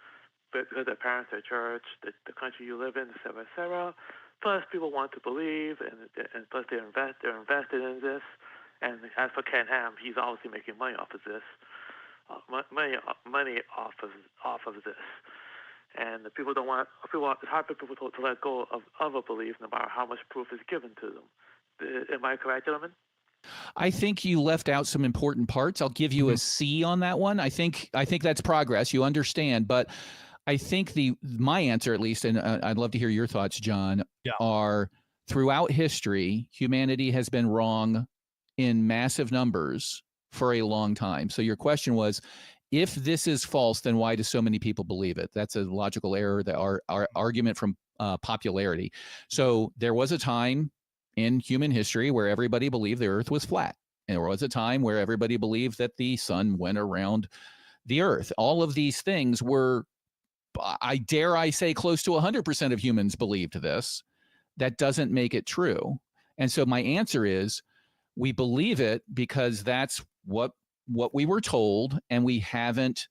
but because their parents, their church, the country you live in, et cetera. Plus, people want to believe, and plus they're invested in this. And as for Ken Ham, he's obviously making money off of this, money off of this. And it's hard for people to let go of a belief, no matter how much proof is given to them. Am I correct, gentlemen? I think you left out some important parts. I'll give you a C on that one. I think that's progress. You understand, but I think my answer, at least, and I'd love to hear your thoughts, John, are throughout history, humanity has been wrong in massive numbers for a long time. So your question was, if this is false, then why do so many people believe it? That's a logical error, our argument from popularity. So there was a time in human history where everybody believed the earth was flat. And there was a time where everybody believed that the sun went around the earth. All of these things were, I dare say, close to 100% of humans believed this. That doesn't make it true. And so my answer is, we believe it because that's what we were told, and we haven't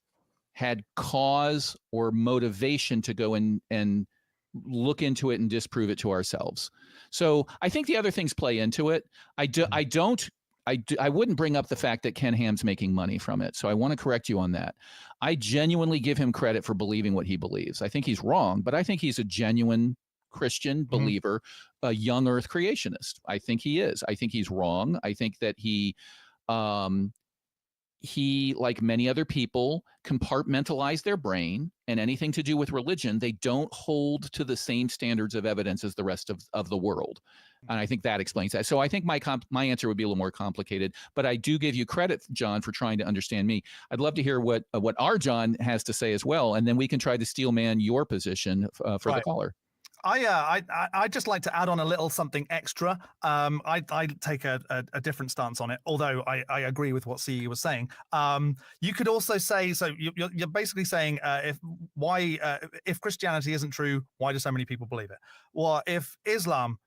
had cause or motivation to go and look into it and disprove it to ourselves. So I think the other things play into it. I wouldn't bring up the fact that Ken Ham's making money from it. So I want to correct you on that. I genuinely give him credit for believing what he believes. I think he's wrong, but I think he's a genuine Christian believer, a young earth creationist. I think he is. I think he's wrong. I think that he, like many other people, compartmentalize their brain, and anything to do with religion, they don't hold to the same standards of evidence as the rest of the world. And I think that explains that. So I think my answer would be a little more complicated, but I do give you credit, John, for trying to understand me. I'd love to hear what our John has to say as well, and then we can try to steelman your position for the caller. I just like to add on a little something extra. I take a different stance on it, although I agree with what CE was saying. You could also say, so you're basically saying if Christianity isn't true, why do so many people believe it? Well, if Islam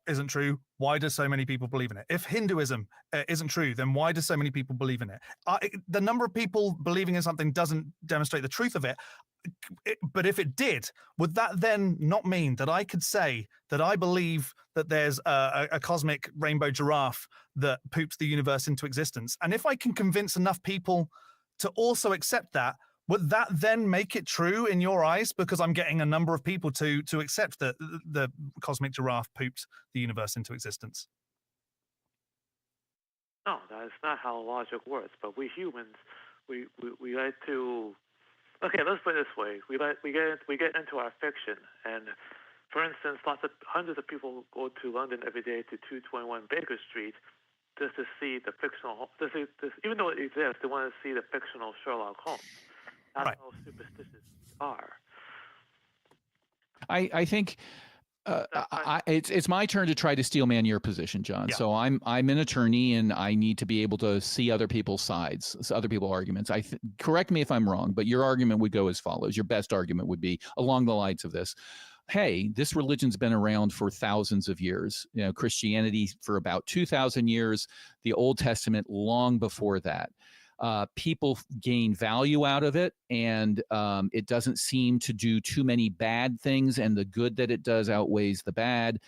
isn't true, why do so many people believe in it? If Hinduism isn't true, then why do so many people believe in it? The number of people believing in something doesn't demonstrate the truth of it. But if it did, would that then not mean that I could say that I believe that there's a cosmic rainbow giraffe that poops the universe into existence? And if I can convince enough people to also accept that, would that then make it true in your eyes? Because I'm getting a number of people to accept that the cosmic giraffe pooped the universe into existence. No, that's not how logic works. But we humans, we like to. Okay, let's put it this way: we get into our fiction, and for instance, hundreds of people go to London every day to 221 Baker Street just to see the fictional. Even though it exists, they want to see the fictional Sherlock Holmes. That's how superstitious we are. I think it's my turn to try to steelman your position, John. Yeah. So I'm an attorney, and I need to be able to see other people's sides, other people's arguments. Correct me if I'm wrong, but your argument would go as follows. Your best argument would be along the lines of this. Hey, this religion's been around for thousands of years. You know, Christianity for about 2,000 years, the Old Testament long before that. People gain value out of it, and it doesn't seem to do too many bad things, and the good that it does outweighs the bad.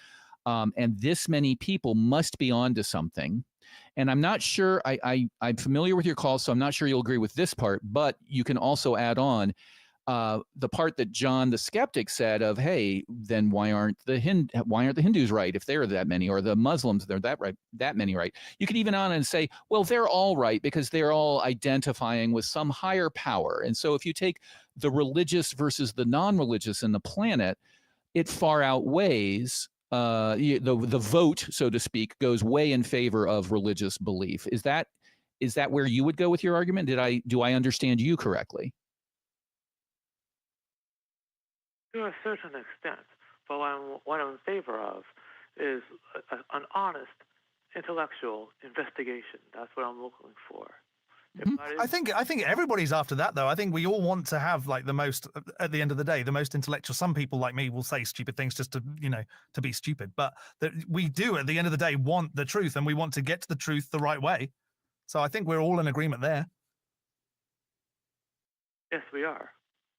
And this many people must be onto something. And I'm not sure, I'm familiar with your call, so I'm not sure you'll agree with this part, but you can also add on the part that John the Skeptic said of, hey, then why aren't the Hindus right if there are that many, or the Muslims, they're that many right? You could even on and say, well, they're all right because they're all identifying with some higher power. And so if you take the religious versus the non-religious in the planet, it far outweighs the vote, so to speak, goes way in favor of religious belief. Is that where you would go with your argument? Do I understand you correctly? To a certain extent, but what I'm in favor of is an honest intellectual investigation. That's what I'm looking for. I think everybody's after that, though. I think we all want to have, like, the most, at the end of the day, the most intellectual. Some people like me will say stupid things just to be stupid, but we do at the end of the day want the truth, and we want to get to the truth the right way. So I think we're all in agreement there. Yes, we are.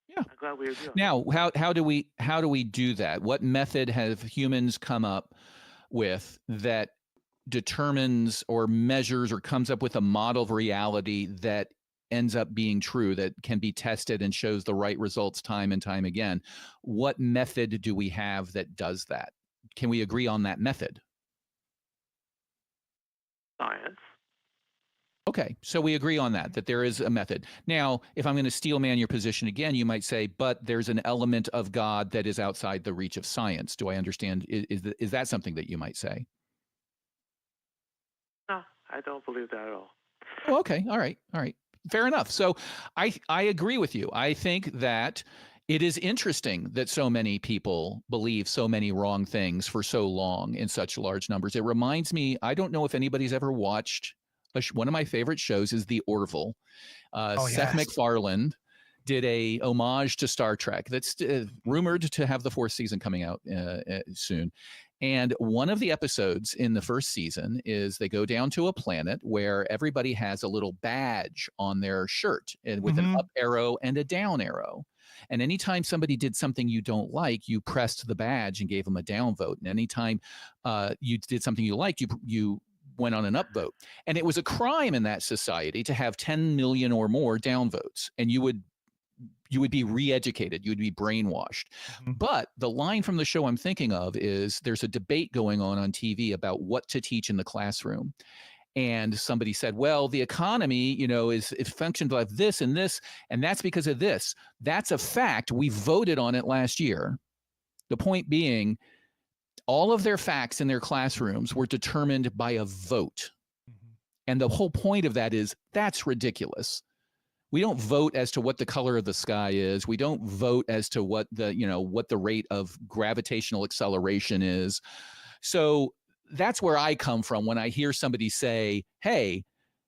Yeah. I'm glad we agree. Now, how do we do that? What method have humans come up with that determines or measures or comes up with a model of reality that ends up being true, that can be tested and shows the right results time and time again? What method do we have that does that? Can we agree on that method? Science. Okay, so we agree on that there is a method. Now, if I'm going to steelman your position again, you might say, but there's an element of God that is outside the reach of science. Do I understand? Is that something that you might say? No, I don't believe that at all. Oh, okay, all right. Fair enough. So I agree with you. I think that it is interesting that so many people believe so many wrong things for so long in such large numbers. It reminds me, I don't know if anybody's ever watched one of my favorite shows is The Orville. Seth yes. MacFarlane did a homage to Star Trek that's rumored to have the 4th season coming out soon. And one of the episodes in the 1st season is they go down to a planet where everybody has a little badge on their shirt and with an up arrow and a down arrow. And anytime somebody did something you don't like, you pressed the badge and gave them a down vote. And anytime you did something you liked, you went on an upvote. And it was a crime in that society to have 10 million or more downvotes. And you would be re-educated. You would be brainwashed. But the line from the show I'm thinking of is there's a debate going on TV about what to teach in the classroom. And somebody said, well, the economy, is functioned like this, and that's because of this. That's a fact. We voted on it last year. The point being, all of their facts in their classrooms were determined by a vote. And the whole point of that is that's ridiculous. We don't vote as to what the color of the sky is. We don't vote as to what the rate of gravitational acceleration is. So that's where I come from when I hear somebody say, hey,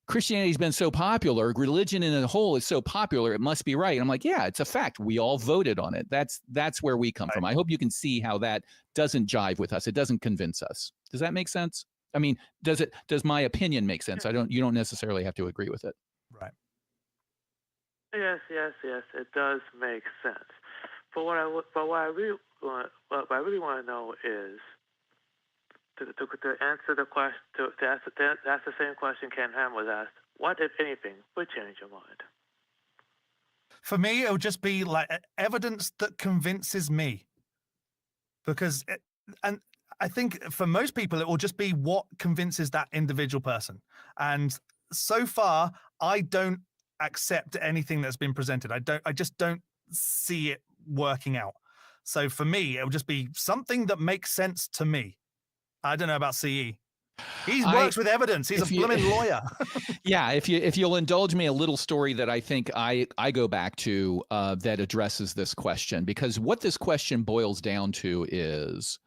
Christianity's been so popular, religion in a whole is so popular, it must be right. And I'm like, yeah, it's a fact. We all voted on it. That's where we come from. I hope you can see how that doesn't jive with us. It doesn't convince us. Does that make sense? I mean, does my opinion make sense? You don't necessarily have to agree with it. Right. Yes, it does make sense. But what I really want to know is to answer the question, to ask the same question Ken Ham was asked. What, if anything, would change your mind? For me, it would just be like evidence that convinces me, and I think for most people, it will just be what convinces that individual person. And so far, I don't accept anything that's been presented. I just don't see it working out. So for me, it will just be something that makes sense to me. I don't know about CE. He works with evidence. He's a blooming lawyer. Yeah, if you'll indulge me a little story that I think I go back to that addresses this question, because what this question boils down to is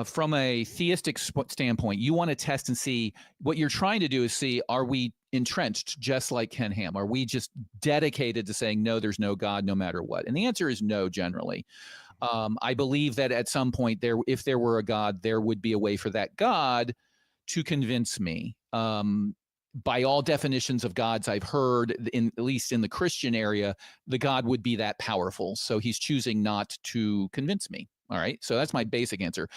from a theistic standpoint, you want to test and see what you're trying to do is see, are we entrenched just like Ken Ham? Are we just dedicated to saying, no, there's no God no matter what? And the answer is no, generally. I believe that at some point if there were a God, there would be a way for that God to convince me. By all definitions of gods I've heard, at least in the Christian area, the God would be that powerful. So he's choosing not to convince me. All right. So that's my basic answer.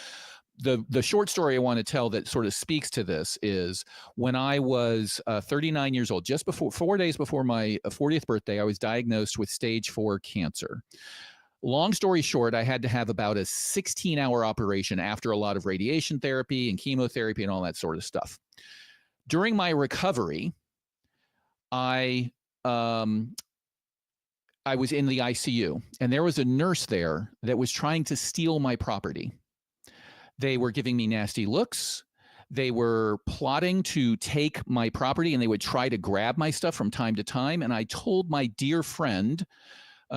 The short story I want to tell that sort of speaks to this is when I was 39 years old, just before 4 days before my 40th birthday, I was diagnosed with stage 4 cancer. Long story short, I had to have about a 16-hour operation after a lot of radiation therapy and chemotherapy and all that sort of stuff. During my recovery, I was in the ICU, and there was a nurse there that was trying to steal my property. They were giving me nasty looks. They were plotting to take my property, and they would try to grab my stuff from time to time. And I told my dear friend,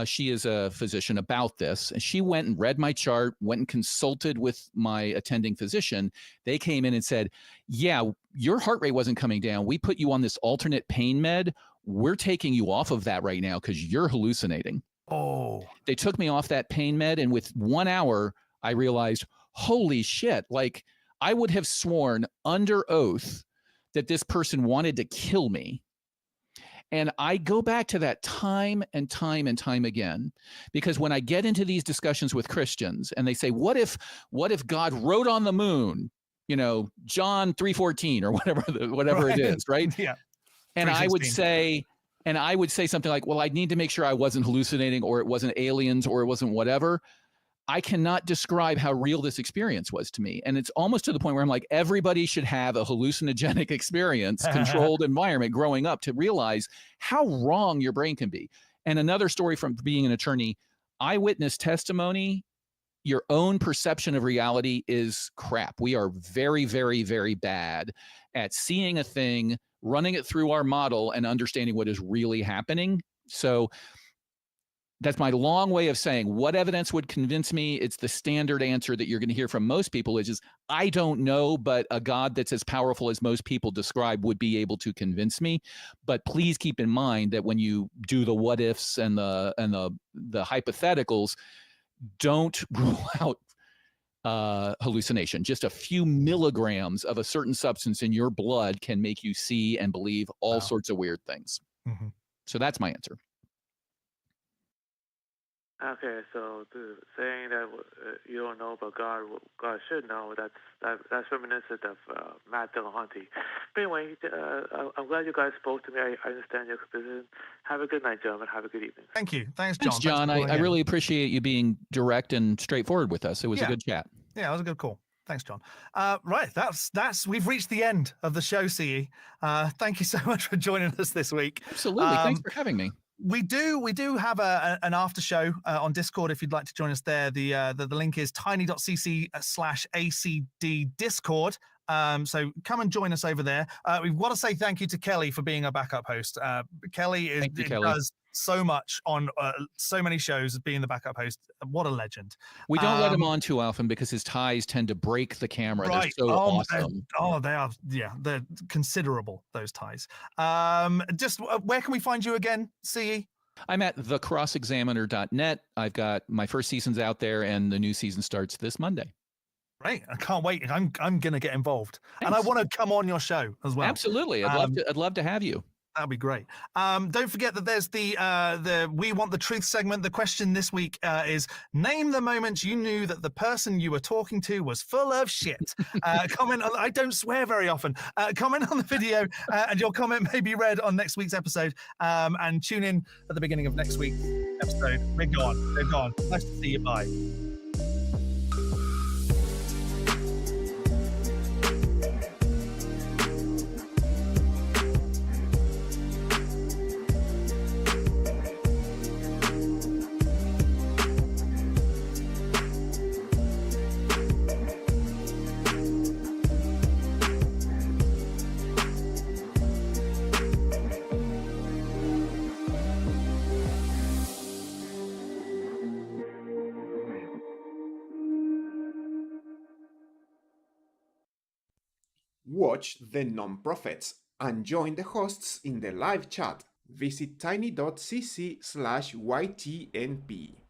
she is a physician, about this. And she went and read my chart, went and consulted with my attending physician. They came in and said, yeah, your heart rate wasn't coming down. We put you on this alternate pain med. We're taking you off of that right now because you're hallucinating. Oh. They took me off that pain med. And with 1 hour, I realized, holy shit, like I would have sworn under oath that this person wanted to kill me. And I go back to that time and time and time again, because when I get into these discussions with Christians and they say, what if God wrote on the moon, John 3:14 or whatever right. It is, right? Yeah. And I would say something like, well, I need to make sure I wasn't hallucinating, or it wasn't aliens, or it wasn't whatever. I cannot describe how real this experience was to me. And it's almost to the point where I'm like, everybody should have a hallucinogenic experience, controlled environment growing up to realize how wrong your brain can be. And another story from being an attorney, eyewitness testimony, your own perception of reality is crap. We are very, very, very bad at seeing a thing, running it through our model, and understanding what is really happening. So that's my long way of saying what evidence would convince me. It's the standard answer that you're going to hear from most people, which is, I don't know, but a God that's as powerful as most people describe would be able to convince me. But please keep in mind that when you do the what ifs and the hypotheticals, don't rule out hallucination. Just a few milligrams of a certain substance in your blood can make you see and believe all sorts of weird things. Mm-hmm. So that's my answer. Okay, so saying that you don't know but God should know, that's reminiscent of Matt Dillahunty. But anyway, I'm glad you guys spoke to me. I understand your position. Have a good night, gentlemen. Have a good evening. Thank you. Thanks, John. Thanks, John. I really appreciate you being direct and straightforward with us. It was a good chat. Yeah, it was a good call. Thanks, John. Right, that's we've reached the end of the show, CE. Thank you so much for joining us this week. Absolutely. Thanks for having me. We do have an after show on Discord if you'd like to join us there. The link is tiny.cc/ACD Discord. So come and join us over there. We've got to say thank you to Kelly for being our backup host. Kelly does so much on so many shows as being the backup host. What a legend. We don't let him on too often because his ties tend to break the camera. Right. They're so awesome. They are. Yeah, they're considerable, those ties. Just where can we find you again, CE? I'm at thecrossexaminer.net. I've got my first season's out there and the new season starts this Monday. Great. I can't wait. I'm going to get involved. Thanks. And I want to come on your show as well. Absolutely. I'd love to have you. That'd be great. Don't forget that there's the We Want the Truth segment. The question this week is, name the moment you knew that the person you were talking to was full of shit. Comment on, I don't swear very often. Comment on the video and your comment may be read on next week's episode. And tune in at the beginning of next week's episode. They're gone. They're gone. Nice to see you. Bye. Watch the non-profits and join the hosts in the live chat. Visit tiny.cc/YTNP.